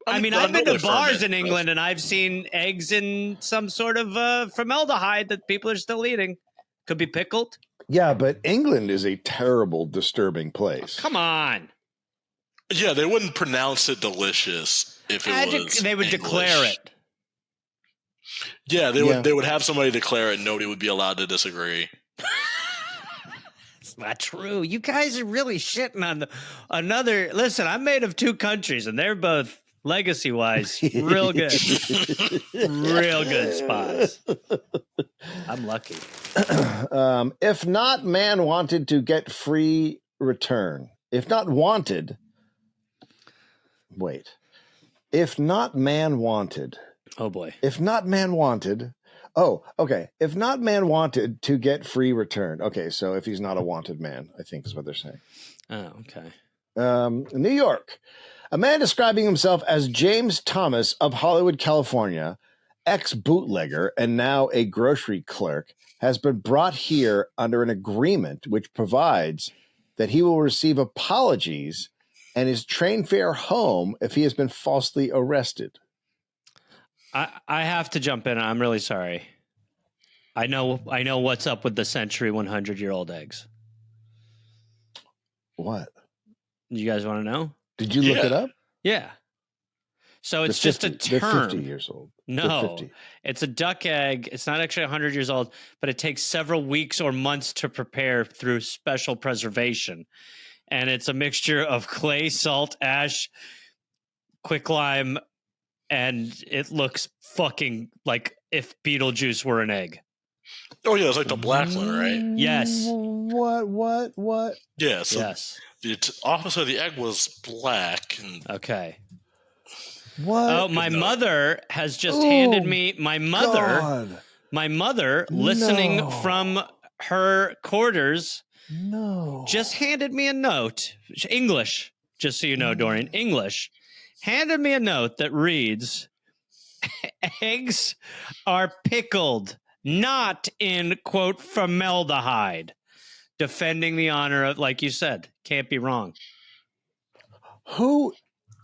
I mean, I've been to bars in England and I've seen eggs in some sort of formaldehyde that people are still eating. Could be pickled. Yeah, but England is a terrible, disturbing place. Come on. Yeah, they wouldn't pronounce it delicious if it was They would English. declare it. Yeah, they would have somebody declare it and nobody would be allowed to disagree. It's not true. You guys are really shitting on another. Listen, I'm made of 2 countries and they're both legacy-wise real good. Real good spots. I'm lucky. If not man wanted to get free return. If not wanted. Wait. If not man wanted. Oh, boy. If not man wanted. Oh, okay. If not man wanted to get free return. Okay, so if he's not a wanted man, I think is what they're saying. Oh, okay. New York. A man describing himself as James Thomas of Hollywood, California, ex-bootlegger and now a grocery clerk, has been brought here under an agreement which provides that he will receive apologies and his train fare home if he has been falsely arrested. I have to jump in. I'm really sorry. I know what's up with the century 100-year-old eggs. What? You guys want to know? Did you look it up? Yeah. So it's just a term. They're 50 years old. No, it's a duck egg. It's not actually 100 years old, but it takes several weeks or months to prepare through special preservation. And it's a mixture of clay, salt, ash, quicklime, and it looks fucking like if Beetlejuice were an egg. Oh, yeah, it's like the black one, right? Yes. What? Yeah, so yes. The officer of the egg was black. Okay. What? Oh, my mother has just handed me my mother listening from her quarters. No. Just handed me a note. English, just so you know, Dorian. English. Handed me a note that reads, eggs are pickled, not in, quote, formaldehyde. Defending the honor of, like you said, can't be wrong. Who?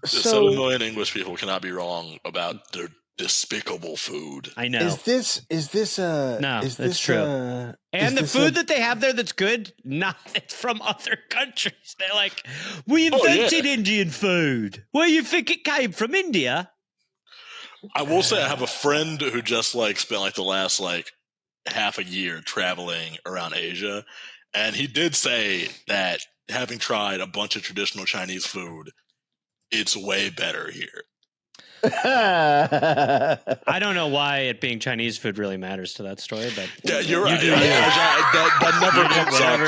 7 million English people cannot be wrong about their despicable food. I know. Is this No, is it's this true. And the food that they have there that's good, not it's from other countries. They're like, we invented Indian food. Where you think it came from? India? I will say I have a friend who just like spent like the last like half a year traveling around Asia, and he did say that having tried a bunch of traditional Chinese food, it's way better here. I don't know why it being Chinese food really matters to that story, but yeah, you're right. That never comes up.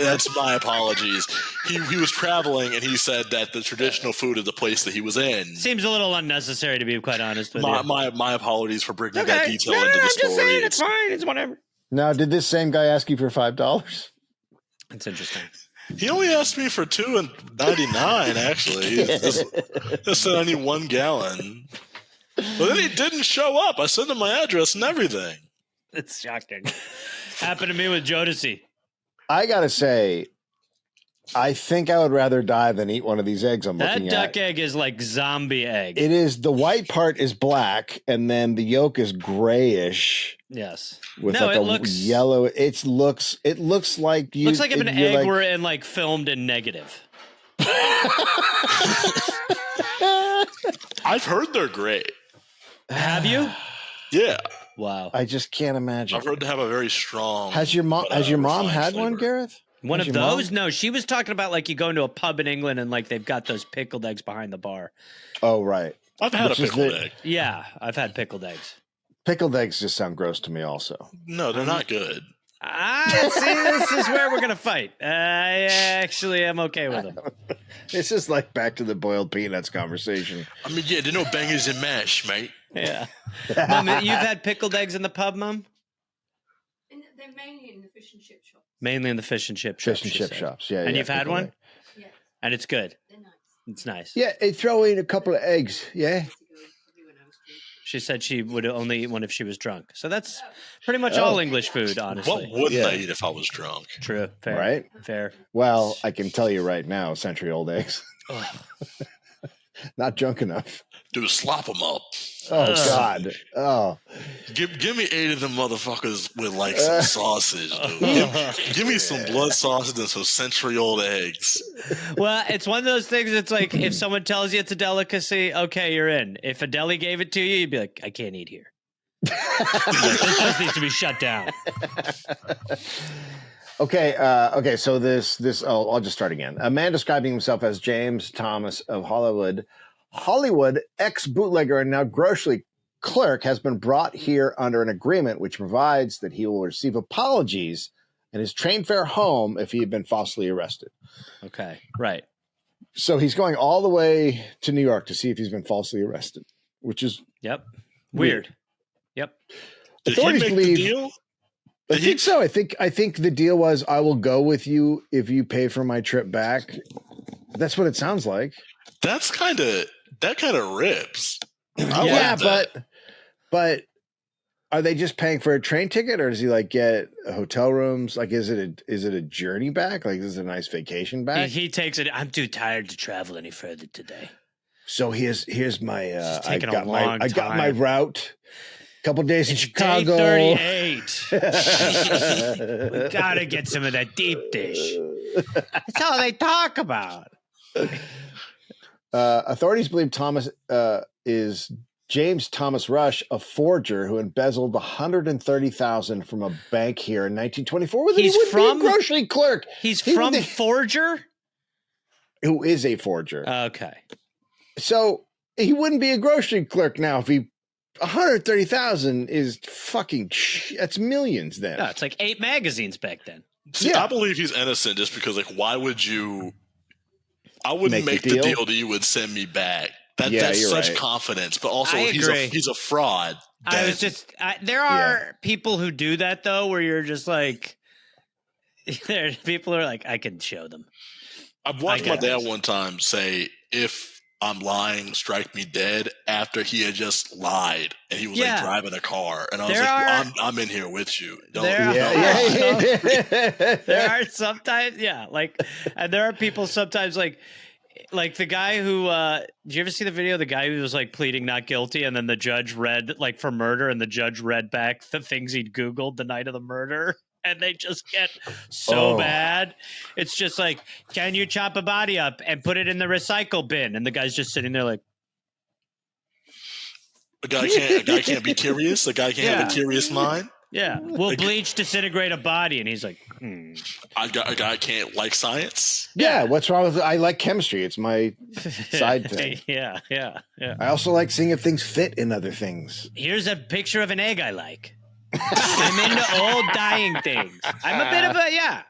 That's my apologies. He was traveling and he said that the traditional food of the place that he was in seems a little unnecessary, to be quite honest with you. My apologies for bringing that detail into the I'm story. just saying, it's fine. It's whatever. Now, did this same guy ask you for $5? That's interesting. He only asked me for $2.99. Actually, he said I need 1 gallon, but then he didn't show up. I sent him my address and everything. It's shocking. Happened to me with Jodeci. I gotta say, I think I would rather die than eat one of these eggs I'm looking at. That duck egg is like zombie egg. It is. The white part is black, and then the yolk is grayish. Yes. With like a yellow. It looks like you. Looks like if an egg were in like filmed in negative. I've heard they're great. Have you? Yeah. Wow. I just can't imagine. I've heard they have a very strong. Has your mom had flavor. one, Gareth? One of those? No, she was talking about like you go into a pub in England and like they've got those pickled eggs behind the bar. Oh, right. I've had a pickled egg. Yeah, I've had pickled eggs. Pickled eggs just sound gross to me also. No, they're not good. See, this is where we're going to fight. I actually am okay with them. This is like back to the boiled peanuts conversation. I mean, yeah, they're no bangers and mash, mate. Yeah. Mom, you've had pickled eggs in the pub, Mom? They're mainly in the fish and chip shops. Mainly in the fish and chip shops. Fish and chip shops, yeah. And you've had one? Yeah. And it's good? They're nice. It's nice. Yeah, they throw in a couple of eggs, yeah. She said she would only eat one if she was drunk. So that's pretty much all English food, honestly. What wouldn't I eat if I was drunk? True. Fair. Right? Fair. Well, I can tell you right now, century-old eggs. Not drunk enough. Dude, slop them up. Oh, God. Oh. Give me 8 of them motherfuckers with like some sausage, dude. Give me some blood sausage and some century-old eggs. Well, it's one of those things. It's like if someone tells you it's a delicacy, okay, you're in. If a deli gave it to you, you'd be like, I can't eat here. This place needs to be shut down. Okay. So this. I'll just start again. A man describing himself as James Thomas of Hollywood ex-bootlegger and now grocery clerk has been brought here under an agreement which provides that he will receive apologies and his train fare home if he had been falsely arrested. Okay, right. So he's going all the way to New York to see if he's been falsely arrested, which is weird. Yep. Did he make the deal? I think so. I think the deal was I will go with you if you pay for my trip back. That's what it sounds like. That kind of rips. But are they just paying for a train ticket, or does he like get hotel rooms? Like, is it a journey back? Like, is it a nice vacation back? He takes it. I'm too tired to travel any further today. So here's my. I got my route. Couple days in Chicago. Day 38. We gotta get some of that deep dish. That's all they talk about. Authorities believe Thomas is James Thomas Rush, a forger who embezzled $130,000 from a bank here in 1924. He's from a grocery clerk. He's from forger, who is a forger. Okay, so he wouldn't be a grocery clerk now if he. 130,000 is fucking. That's millions. Then no, it's like 8 magazines back then. See, I believe he's innocent just because, like, why would you? I wouldn't make the deal that you would send me back. That's such confidence, but also he's a fraud. There are people who do that though, where you're just like, people are like, I can show them. I've watched my dad one time say, if I'm lying, strike me dead, after he had just lied and he was like driving a car, and I was I'm in here with you. There are sometimes, and there are people sometimes like like the guy who did you ever see the video? The guy who was like pleading not guilty, and then the judge read like for murder, and the judge read back the things he'd Googled the night of the murder, and they just get so bad. It's just like, can you chop a body up and put it in the recycle bin? And the guy's just sitting there like, a guy can't be curious. A guy can't have a curious mind. Yeah, will bleach disintegrate a body? And he's like, A guy can't like science. Yeah, what's wrong with it? I like chemistry. It's my side thing. Yeah. I also like seeing if things fit in other things. Here's a picture of an egg I like. I'm into old dying things. I'm a bit of a,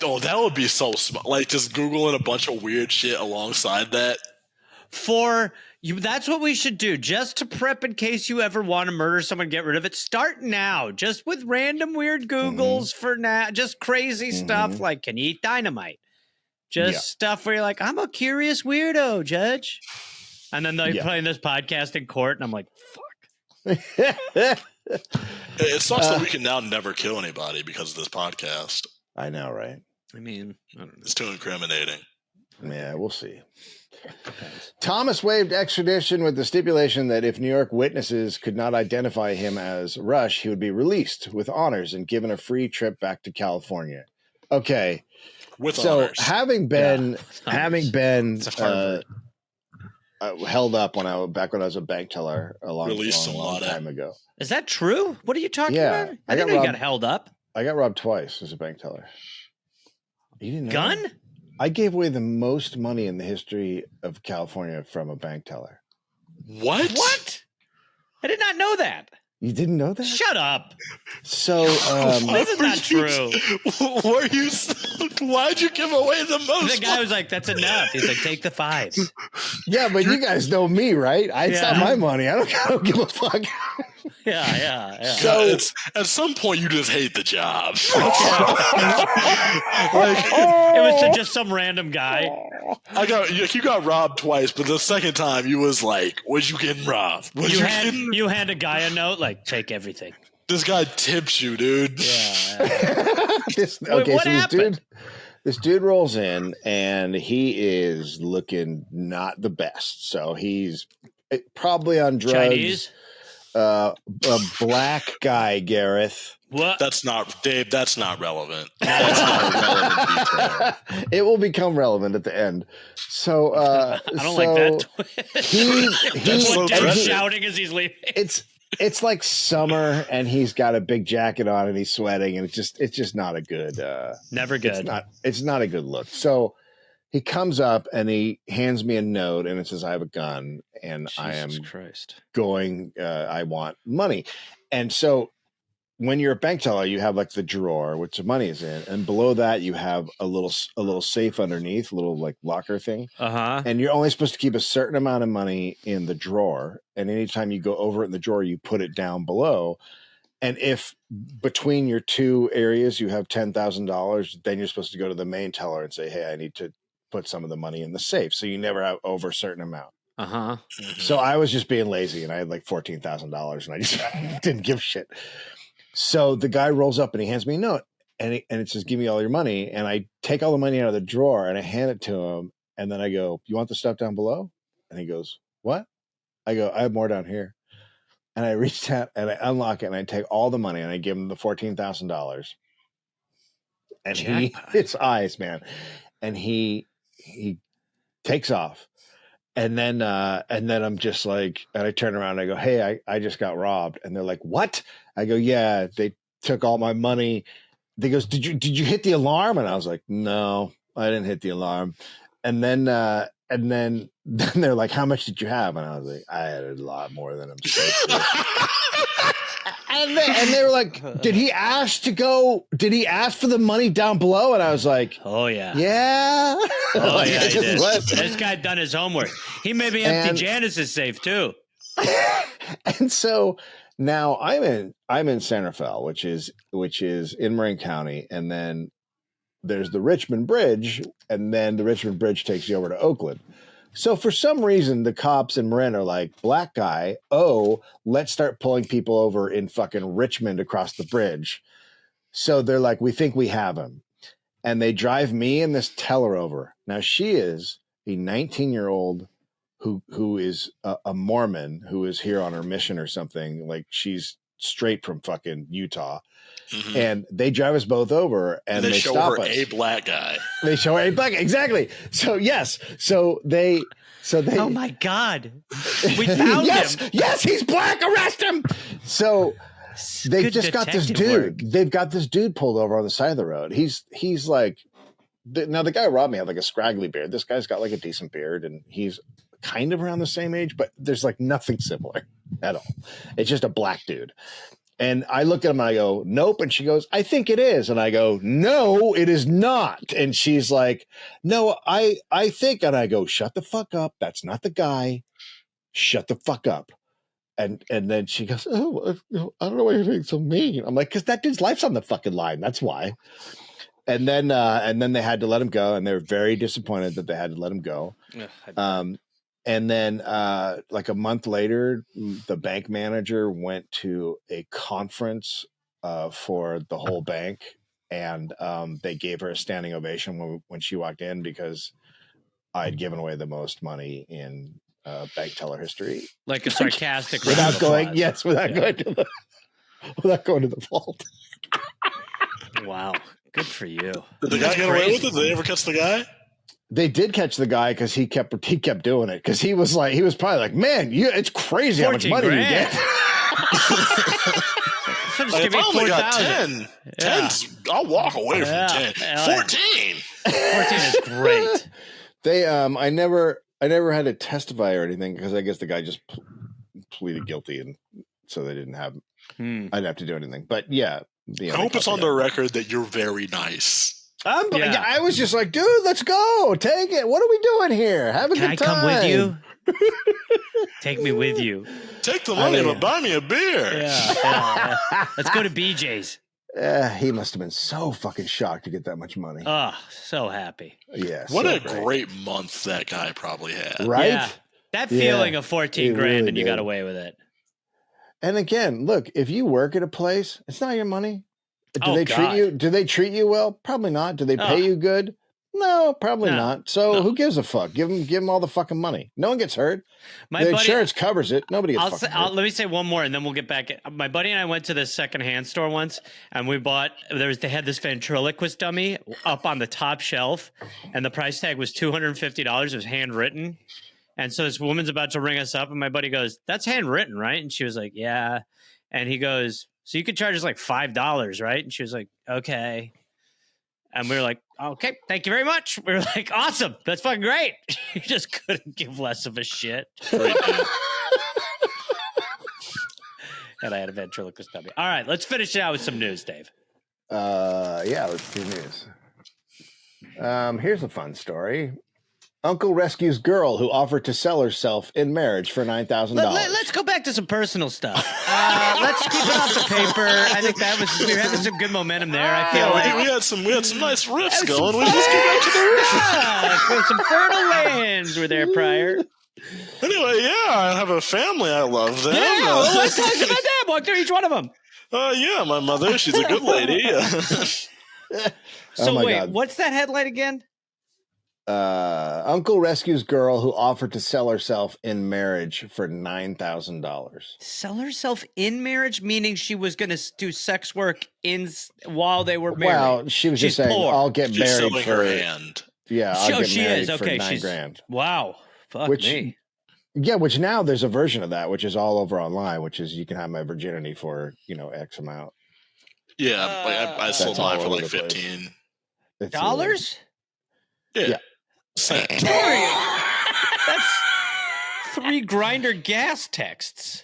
Oh, that would be so smart. Like just Googling a bunch of weird shit alongside that. For you, that's what we should do, just to prep in case you ever want to murder someone, get rid of it. Start now, just with random weird Googles for now, just crazy stuff like, can you eat dynamite? Just stuff where you're like, I'm a curious weirdo, Judge. And then they're playing this podcast in court, and I'm like, fuck. It sucks that we can now never kill anybody because of this podcast. I know, right? I mean, I don't know. It's too incriminating. Yeah, we'll see. Thomas waived extradition with the stipulation that if New York witnesses could not identify him as Rush, he would be released with honors and given a free trip back to California. Okay. With so honors. having been held up when I was a bank teller a long time ago. Is that true? What are you talking about? I didn't know you got held up. I got robbed twice as a bank teller. You didn't know Gun? That? I gave away the most money in the history of California from a bank teller. What? I did not know that. You didn't know that? Shut up. So, this is not true. Why'd you give away the most? The guy was like, that's enough. He's like, take the fives. Yeah, but you guys know me, right? It's not my money. I don't give a fuck. Yeah. So at some point, you just hate the job. It was just some random guy. You got robbed twice, but the second time you was like, "Was you getting robbed? You hand a guy a note like, take everything." This guy tips you, dude. Yeah. What happened? This dude rolls in and he is looking not the best. So he's probably on drugs. Chinese. A black guy, Gareth. What? That's not Dave. That's not relevant. That's not a relevant detail. It will become relevant at the end. So I don't like that twist. He's shouting as he's leaving. It's like summer, and he's got a big jacket on, and he's sweating, and it's just not a good. Never good. It's not a good look. So he comes up and he hands me a note, and it says, "I have a gun, and I am going. I want money." And so, when you're a bank teller, you have like the drawer which the money is in, and below that you have a little safe underneath, a little like locker thing. And you're only supposed to keep a certain amount of money in the drawer, and anytime you go over it in the drawer, you put it down below. And if between your two areas you have $10,000, then you're supposed to go to the main teller and say, "Hey, I need to put some of the money in the safe." So you never have over a certain amount. So I was just being lazy, and I had like $14,000, and I just didn't give a shit. So the guy rolls up and he hands me a note, and it says, "Give me all your money." And I take all the money out of the drawer and I hand it to him. And then I go, "You want the stuff down below?" And he goes, "What?" I go, "I have more down here." And I reach out and I unlock it and I take all the money and I give him the $14,000. And his eyes, man. And he takes off. And then I'm just like, and I turn around and I go, "Hey, I just got robbed." And they're like, "What?" I go, "Yeah, they took all my money." They goes, Did you hit the alarm?" And I was like, "No, I didn't hit the alarm." And then they're like, "How much did you have?" And I was like, "I had a lot more than I'm supposed to." And they were like, Did he ask for the money down below?" And I was like, "Oh yeah. Yeah." Oh yeah, he did. This guy done his homework. He made me empty Janice's safe too. And so now I'm in Santa Fe, which is in Marin County, and then there's the Richmond Bridge, and then the Richmond Bridge takes you over to Oakland. So for some reason, the cops in Marin are like, "Black guy, let's start pulling people over in fucking Richmond across the bridge." So they're like, "We think we have him." And they drive me and this teller over. Now she is a 19-year-old who is a Mormon who is here on her mission or something. Like she's straight from fucking Utah. Mm-hmm. And they drive us both over and they show stop her us. a black guy. They show her a black guy. Exactly. So yes. So they Oh my God. We found him. Yes, he's black. Arrest him. So they Good just got this detective dude. work. They've got this dude pulled over on the side of the road. He's like, now the guy who robbed me had like a scraggly beard. This guy's got like a decent beard and he's kind of around the same age, but there's like nothing similar at all. It's just a black dude. And I look at him and I go, nope. And she goes, I think it is. And I go, no, it is not. And she's like, no, I think. And I go, shut the fuck up. That's not the guy. Shut the fuck up. And then she goes, oh, I don't know why you're being so mean. I'm like, because that dude's life's on the fucking line. That's why. And then they had to let him go. And they were very disappointed that they had to let him go. And then like a month later, the bank manager went to a conference for the whole bank. And they gave her a standing ovation when she walked in because I'd given away the most money in bank teller history. Like a sarcastic without going, applause. without going to the vault. Wow. Good for you. Did the guy get away with it? Did they ever catch the guy? They did catch the guy because he kept doing it because he was probably like, man, it's crazy how much money you get. If I only got 10, 10's, I'll walk away from 10. 14. 14 is great. They I never had to testify or anything because I guess the guy just pleaded guilty and so they didn't have I didn't have to do anything. But yeah, I hope it's on the record that you're very nice. I was just like, dude, let's go. Take it. What are we doing here? Have a good time. Can I come with you? Take me with you. Take the money, but buy me a beer. Yeah. Let's go to BJ's. He must have been so fucking shocked to get that much money. Oh, so happy. Yeah. What a great month that guy probably had. Right? Yeah. That feeling of 14 grand really and you got away with it. And again, look, if you work at a place, it's not your money. Do they treat you well? Probably not. Do they pay you good? No, probably not. So who gives a fuck? Give them all the fucking mony. No one gets hurt. The insurance covers it. Nobody gets hurt. Let me say one more and then we'll get back. My buddy and I went to this secondhand store once and we bought, they had this ventriloquist dummy up on the top shelf and the price tag was $250. It was handwritten. And so this woman's about to ring us up and my buddy goes, that's handwritten, right? And she was like, yeah. And he goes, so you could charge us like $5, right? And she was like, okay. And we were like, okay, thank you very much. We were like, awesome. That's fucking great. You just couldn't give less of a shit. And I had a ventriloquist dummy. All right, let's finish it out with some news, Dave. Let's do news. Here's a fun story. Uncle rescues girl who offered to sell herself in marriage for $9,000. Let's go back to some personal stuff. Let's keep it off the paper. I think we were having some good momentum there. I feel like we had some nice riffs going. Let's get back to the riff. Some fertile lands were there prior. Anyway, I have a family. I love them. Yeah, let's talk about that. Walk through each one of them. My mother. She's a good lady. So wait, what's that headline again? Uncle rescues girl who offered to sell herself in marriage for $9,000. Sell herself in marriage, meaning she was going to do sex work while they were married. Well, she was just saying, poor. I'll get She's married selling for her hand. Yeah, I'll get married for okay, $9,000. Wow, fuck me. Yeah, which now there's a version of that, which is all over online, which is you can have my virginity for X amount. Yeah, I sold mine for like $15. Dollars? Yeah. That's 3 grinder gas texts.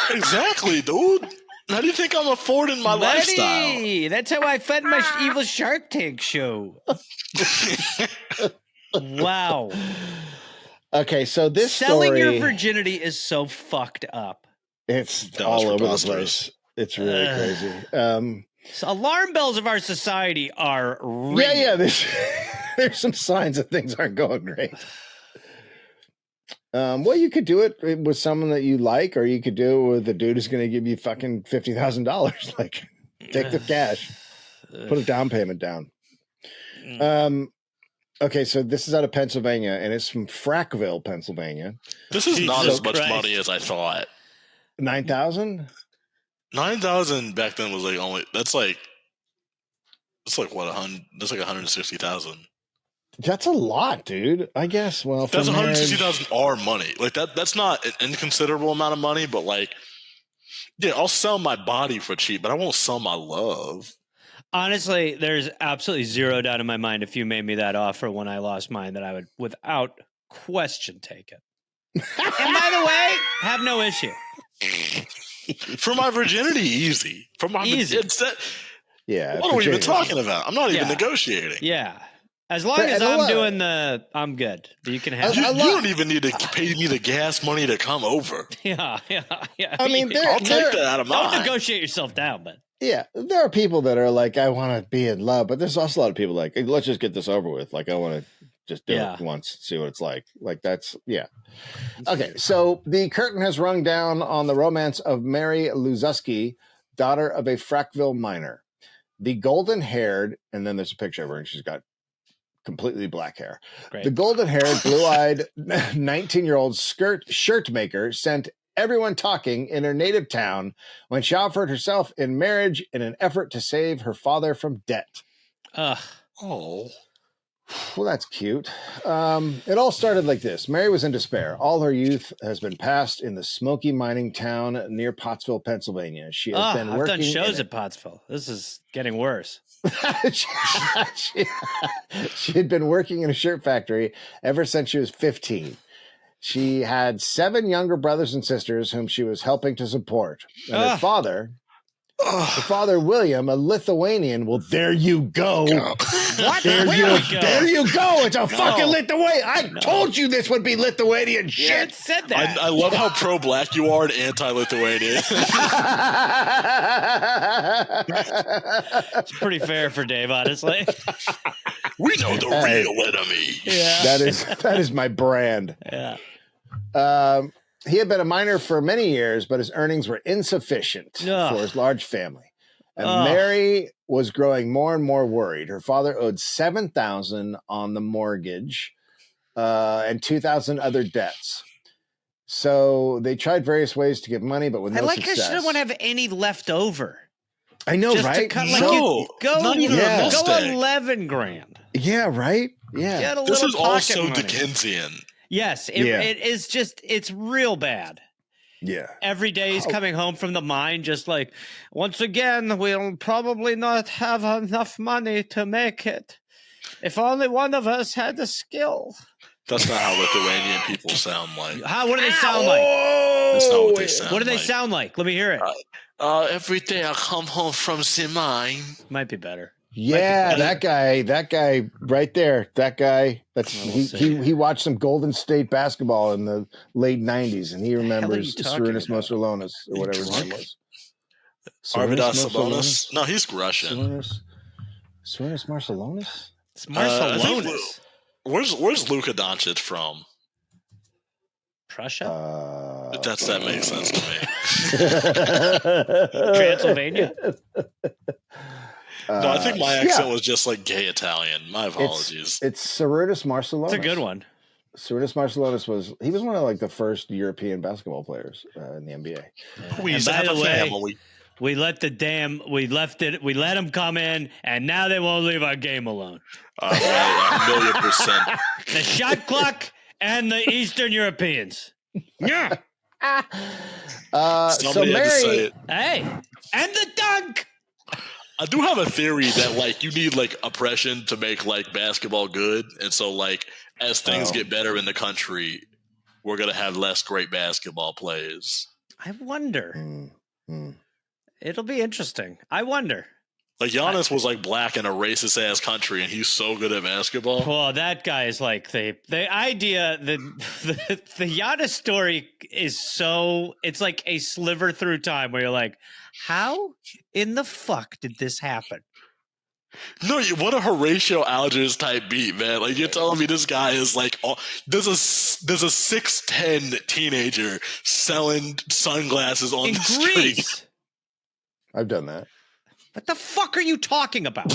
Exactly, dude. How do you think I'm affording my lifestyle? That's how I fed my evil Shark Tank show. Wow. Okay, so this selling story, your virginity is so fucked up. It's all over the place. It's really crazy. So alarm bells of our society are ringing. Yeah. There's some signs that things aren't going great. Well, you could do it with someone that you like, or you could do it with the dude who's going to give you fucking $50,000. Like, take the cash, put a down payment down. Okay, so this is out of Pennsylvania, and it's from Frackville, Pennsylvania. This is not Jesus as much Christ. money as I thought. 9,000? 9,000 back then was that's like what, 100? That's like 160,000. That's a lot, dude. I guess. Well, That's for marriage- 160,000 our money. Like that's not an inconsiderable amount of money, but like, yeah, I'll sell my body for cheap, but I won't sell my love. Honestly, there's absolutely zero doubt in my mind if you made me that offer when I lost mine that I would, without question, take it. And by the way, have no issue. For my virginity, easy. For my Easy. Yeah. What are we even Virginia's- talking about? I'm not even Yeah. negotiating. Yeah. As long And as a I'm lot- doing I'm good. You can have You, I you don't even need to pay me the gas money to come over. Yeah. I mean, I'll take that out of Don't mine. negotiate yourself down, but Yeah, there are people that are like, I want to be in love, but there's also a lot of people like, let's just get this over with. Like, I want to just do Yeah. it once, see what it's like. Like, that's, yeah. Okay, so the curtain has rung down on the romance of Mary Luzuski, daughter of a Frackville miner. The golden-haired, and then there's a picture of her, and she's got completely black hair. great. The golden-haired, blue-eyed 19-year-old shirt maker sent everyone talking in her native town when she offered herself in marriage in an effort to save her father from debt. Ugh. Oh. Well, that's cute. It all started like this. Mary was in despair. All her youth has been passed in the smoky mining town near Pottsville, Pennsylvania. She has been I've working. done shows in at Pottsville. This is getting worse. she had been working in a shirt factory ever since she was 15. She had 7 younger brothers and sisters whom she was helping to support. And her father, William, a Lithuanian. Well, there you go. What? There you go. It's a fucking No. Lithuanian. I told you this would be Lithuanian You shit. had said that. I love how pro-black you are and anti-Lithuanian. It's pretty fair for Dave, honestly. We know the Hey. real enemy. Yeah. that is my brand. Yeah. He had been a miner for many years, but his earnings were insufficient Ugh. for his large family. And Ugh. Mary was growing more and more worried. Her father owed $7,000 on the mortgage and 2,000 other debts. So they tried various ways to get money, but with no I like how success. she didn't want to have any left over. I know, Just to right? cut, like, No, you go, not even a go Mustang. 11 grand. Yeah, right? Yeah. Get a This little is pocket also money. Dickensian. Yes, Yeah. it is just, it's real bad. Yeah. Every day he's Oh. coming home from the mine, just like, once again, we'll probably not have enough money to make it. If only one of us had the skill. That's not how Lithuanian people sound like. What do they sound like? That's not what they sound What do they like. sound like? Let me hear it. Every day I come home from the mine. Might be better. Yeah, Might be that guy right there. That guy. That's Well, we'll see. he watched some Golden State basketball in the late '90s, and he hell are remembers you talking Sarunas about? Mosurlonis or You whatever his drunk? name was. Arvidas Sabonis? No, he's Russian. Sarunas Marcelonis? It's I think Marcelonis. Where's Luka Doncic from? Prussia? That makes sense to me. Transylvania? No, I think my accent was just like gay Italian. My apologies. It's Sarunas Marcelonis. It's a good one. Sarunas Marcelonis was one of like the first European basketball players in the NBA. We And used to by have the a way, family. we let them come in, and now they won't leave our game alone. Right, 1,000,000%. The shot clock and the Eastern Europeans. Yeah. So Somebody had to say Mary, it. Hey, and the dunk. I do have a theory that like you need like oppression to make like basketball good, and so like as things Oh. get better in the country, we're gonna have less great basketball players. I wonder. Mm. It'll be interesting. I wonder. Like Giannis was like black in a racist ass country, and he's so good at basketball. Well, that guy is like the idea the Giannis story is so it's like a sliver through time where you're like, how in the fuck did this happen? No, what a Horatio Algiers type beat, man! Like you're telling me this guy is like, there's a 6'10" teenager selling sunglasses on In the street. Greece. I've done that. What the fuck are you talking about?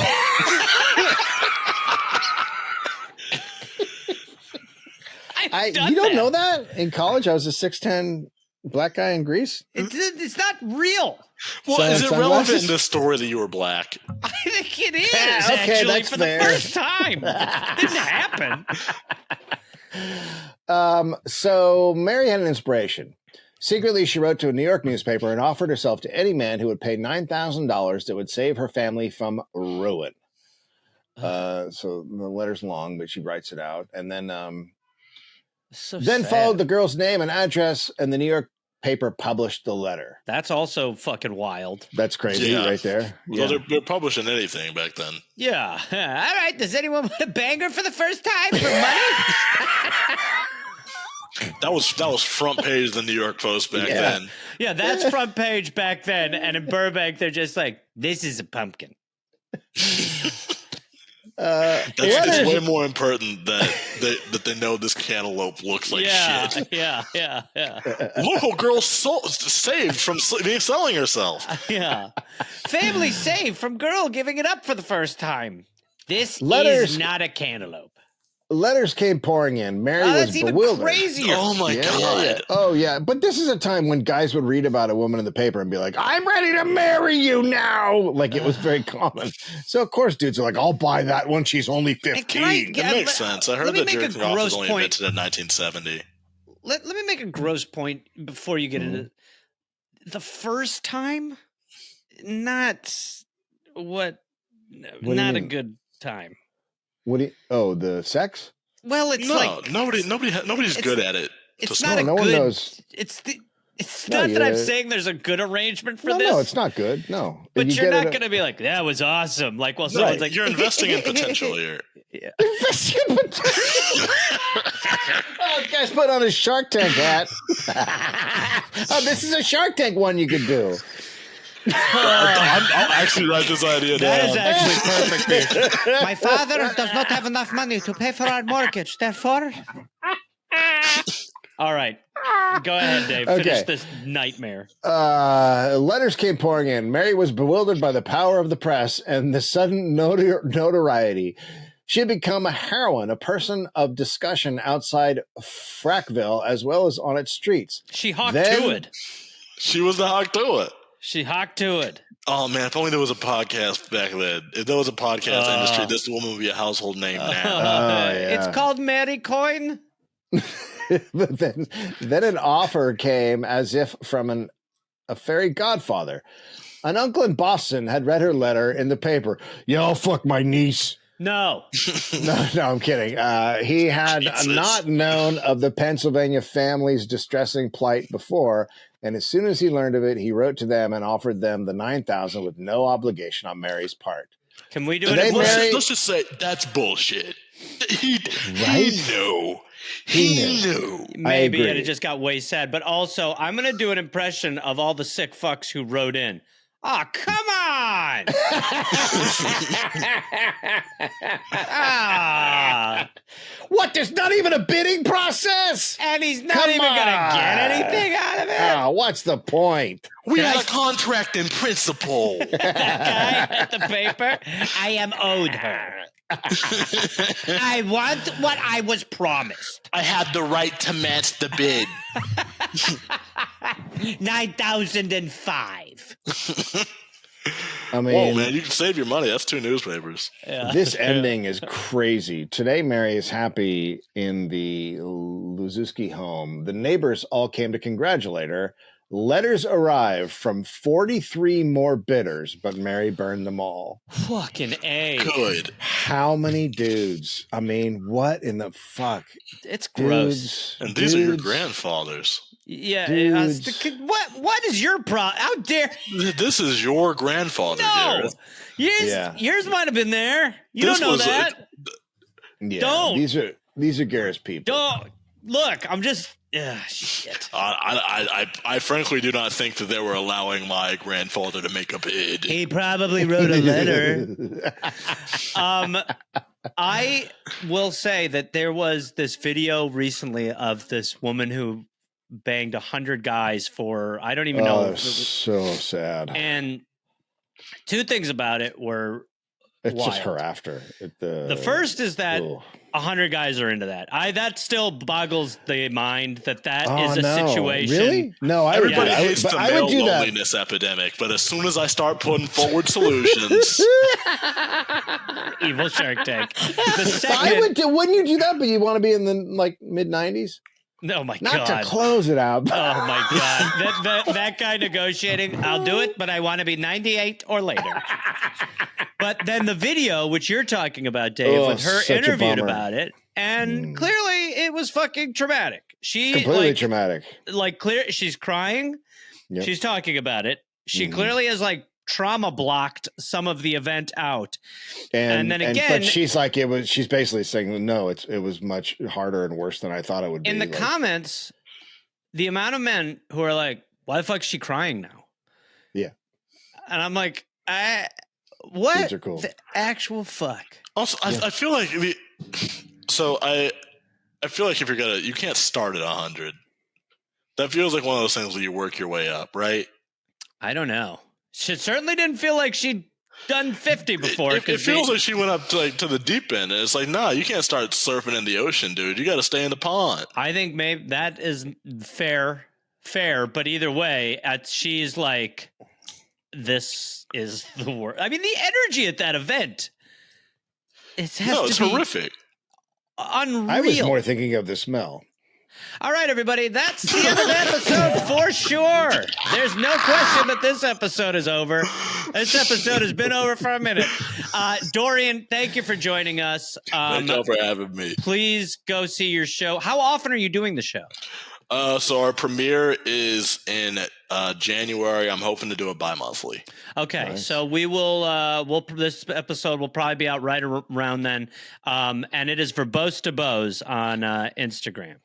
You don't know that? In college, I was a 6'10" black guy in Greece. It's not real. Well, is it Sunglasses? relevant in this story that you were black? I think it is, Yeah, okay, actually, that's for fair. the first time. It didn't happen. So Mary had an inspiration. Secretly, she wrote to a New York newspaper and offered herself to any man who would pay $9,000 that would save her family from ruin. So the letter's long, but she writes it out. And then Sad. followed the girl's name and address, and the New York paper published the letter. That's also fucking wild. That's crazy right there. Well, they're publishing anything back then. Yeah. All right. Does anyone want a banger for the first time for money? That was front page of the New York Post back then. Yeah, that's front page back then. And in Burbank, they're just like, this is a pumpkin. It's way more important that they know this cantaloupe looks like shit. Yeah. Local girl saved from selling herself. Yeah. Family saved from girl giving it up for the first time. This Letters- is not a cantaloupe. Letters came pouring in. Mary was That's even bewildered. crazier. Oh my God. Yeah. Oh yeah, but this is a time when guys would read about a woman in the paper and be like, "I'm ready to marry you now." Like it was very common. So of course, dudes are like, "I'll buy that one. She's only 15." It makes sense. I heard that jerking off was only point. invented in 1970. Let me make a gross point before you get into the first time. Not what? do you Not a mean? good time. What do you? Oh, the sex? Well, it's No, like nobody's good at it. it's to not a no good. one knows. It's No, not that I'm yeah. saying there's a good arrangement for No, this. no, it's not good. No, But You you're get not it- going to be like, that was awesome. Like, well, someone's like, You're investing in potential here. Yeah. Investing in potential. Oh, this guy's put on his Shark Tank hat. Oh, this is a Shark Tank one you could do. I'll actually write this idea That down. is actually perfect. My father does not have enough money to pay for our mortgage. Therefore, all right, go ahead, Dave. Finish Okay. this nightmare. Letters came pouring in. Mary was bewildered by the power of the press and the sudden notoriety. She had become a heroine, a person of discussion outside Frackville as well as on its streets. She hawked Then- to it. She was the hawk to it. She hawked to it. Oh man, if only there was a podcast back then. If there was a podcast industry, this woman would be a household name now. yeah. It's called Mary Coin. But then an offer came as if from a fairy godfather. An uncle in Boston had read her letter in the paper. Yeah, I'll fuck my niece. No. No, I'm kidding. He had Jesus. not known of the Pennsylvania family's distressing plight before, and as soon as he learned of it, he wrote to them and offered them the $9,000 with no obligation on Mary's part. Can we do Today, it? Mary- Let's just say that's bullshit. He Right? knew. He He knew. knew. Maybe, agree. and it just got way sad. But also, I'm going to do an impression of all the sick fucks who wrote in. Oh, come on! Ah, What? There's not even a bidding process? and he's not Come even going to on. get anything out of it. Oh, what's the point? We had a contract in principle. That guy at the paper, I am owed her. I want what I was promised. I had the right to match the bid. 9,005. I mean, Whoa, man, you can save your money. That's 2 newspapers. Yeah. this ending is crazy. Today, Mary is happy in the Luzuski home. The neighbors all came to congratulate her. Letters arrived from 43 more bidders, but Mary burned them all. Fucking A. Good. How many dudes? I mean, what in the fuck? It's gross. Dudes, And these are your dudes. grandfathers. Yeah. Dudes. What is your problem? How dare? This is your grandfather, No. Gareth. Yeah. Yours might have been there. You This don't know was a- that. Yeah, Don't. These are Gareth's people. Don't. Look, I'm just. Shit. I frankly do not think that they were allowing my grandfather to make a bid. He probably wrote a letter. I will say that there was this video recently of this woman who banged 100 guys for I don't even know. Oh, so sad. And 2 things about it were It's just her wild. after. The first is that Ooh. 100 guys are into that. That still boggles the mind that Oh, is a no. situation. Really? No, I would, Everybody I would, hates but the I male would do that. loneliness epidemic, but as soon as I start putting forward solutions, Evil Shark Tank. The I second, would do. Wouldn't you do that? But you want to be in the like mid 90s? oh my Not God. to close it out. Oh my God. That guy negotiating, I'll do it, but I want to be 98 or later. But then the video, which you're talking about, Dave, Oh, with her such a interviewed bummer. about it, and clearly it was fucking traumatic. She Completely like, traumatic. like clear, she's crying. Yep. She's talking about it. She Mhm. clearly has like trauma blocked some of the event out. And then again- but she's like she's basically saying no, it was much harder and worse than I thought it would be. In the like, comments, the amount of men who are like, "Why the fuck is she crying now?" Yeah. And I'm like, what Dudes are cool. the actual fuck? also I feel like I feel like if you're gonna, you can't start at 100. That feels like one of those things where you work your way up, right? I don't know. She certainly didn't feel like she'd done 50 before. It feels like she went up to the deep end, and it's like, nah, you can't start surfing in the ocean, dude. You got to stay in the pond. I think maybe that is fair, but either way, she's like, this is the worst. I mean, the energy at that event, it's horrific. Unreal. I was more thinking of the smell. All right, everybody, that's the end of the episode for sure. There's no question that this episode is over. This episode has been over for a minute. Dorian, thank you for joining us. Thank y'all for having me. Please go see your show. How often are you doing the show? So our premiere is in January. I'm hoping to do it bi-monthly. Okay, Nice. so we will. This episode will probably be out right around then, and it is Verbose Debose on Instagram.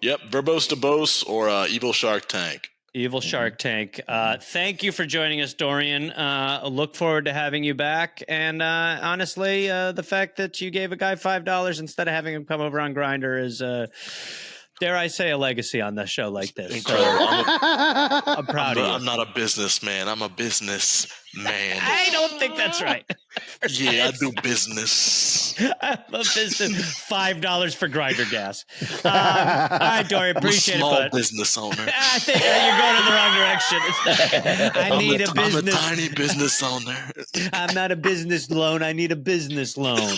Yep, Verbose Debose or Evil Shark Tank. Evil Shark Tank. Thank you for joining us, Dorian. Look forward to having you back. And honestly, the fact that you gave a guy $5 instead of having him come over on Grindr is, dare I say, a legacy on the show like this. Incredible. I'm proud of you. I'm not a businessman. I'm a business man. I don't think that's right. Yeah, I do business. I'm a business. $5 for grinder gas. All right, Dorian, appreciate I'm a small it, bud. business owner. I think you're going in the wrong direction. I need a business. I'm a tiny business owner. I'm not a business loan. I need a business loan. All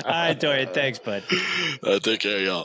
right, Dorian. Thanks, bud. Take care, y'all.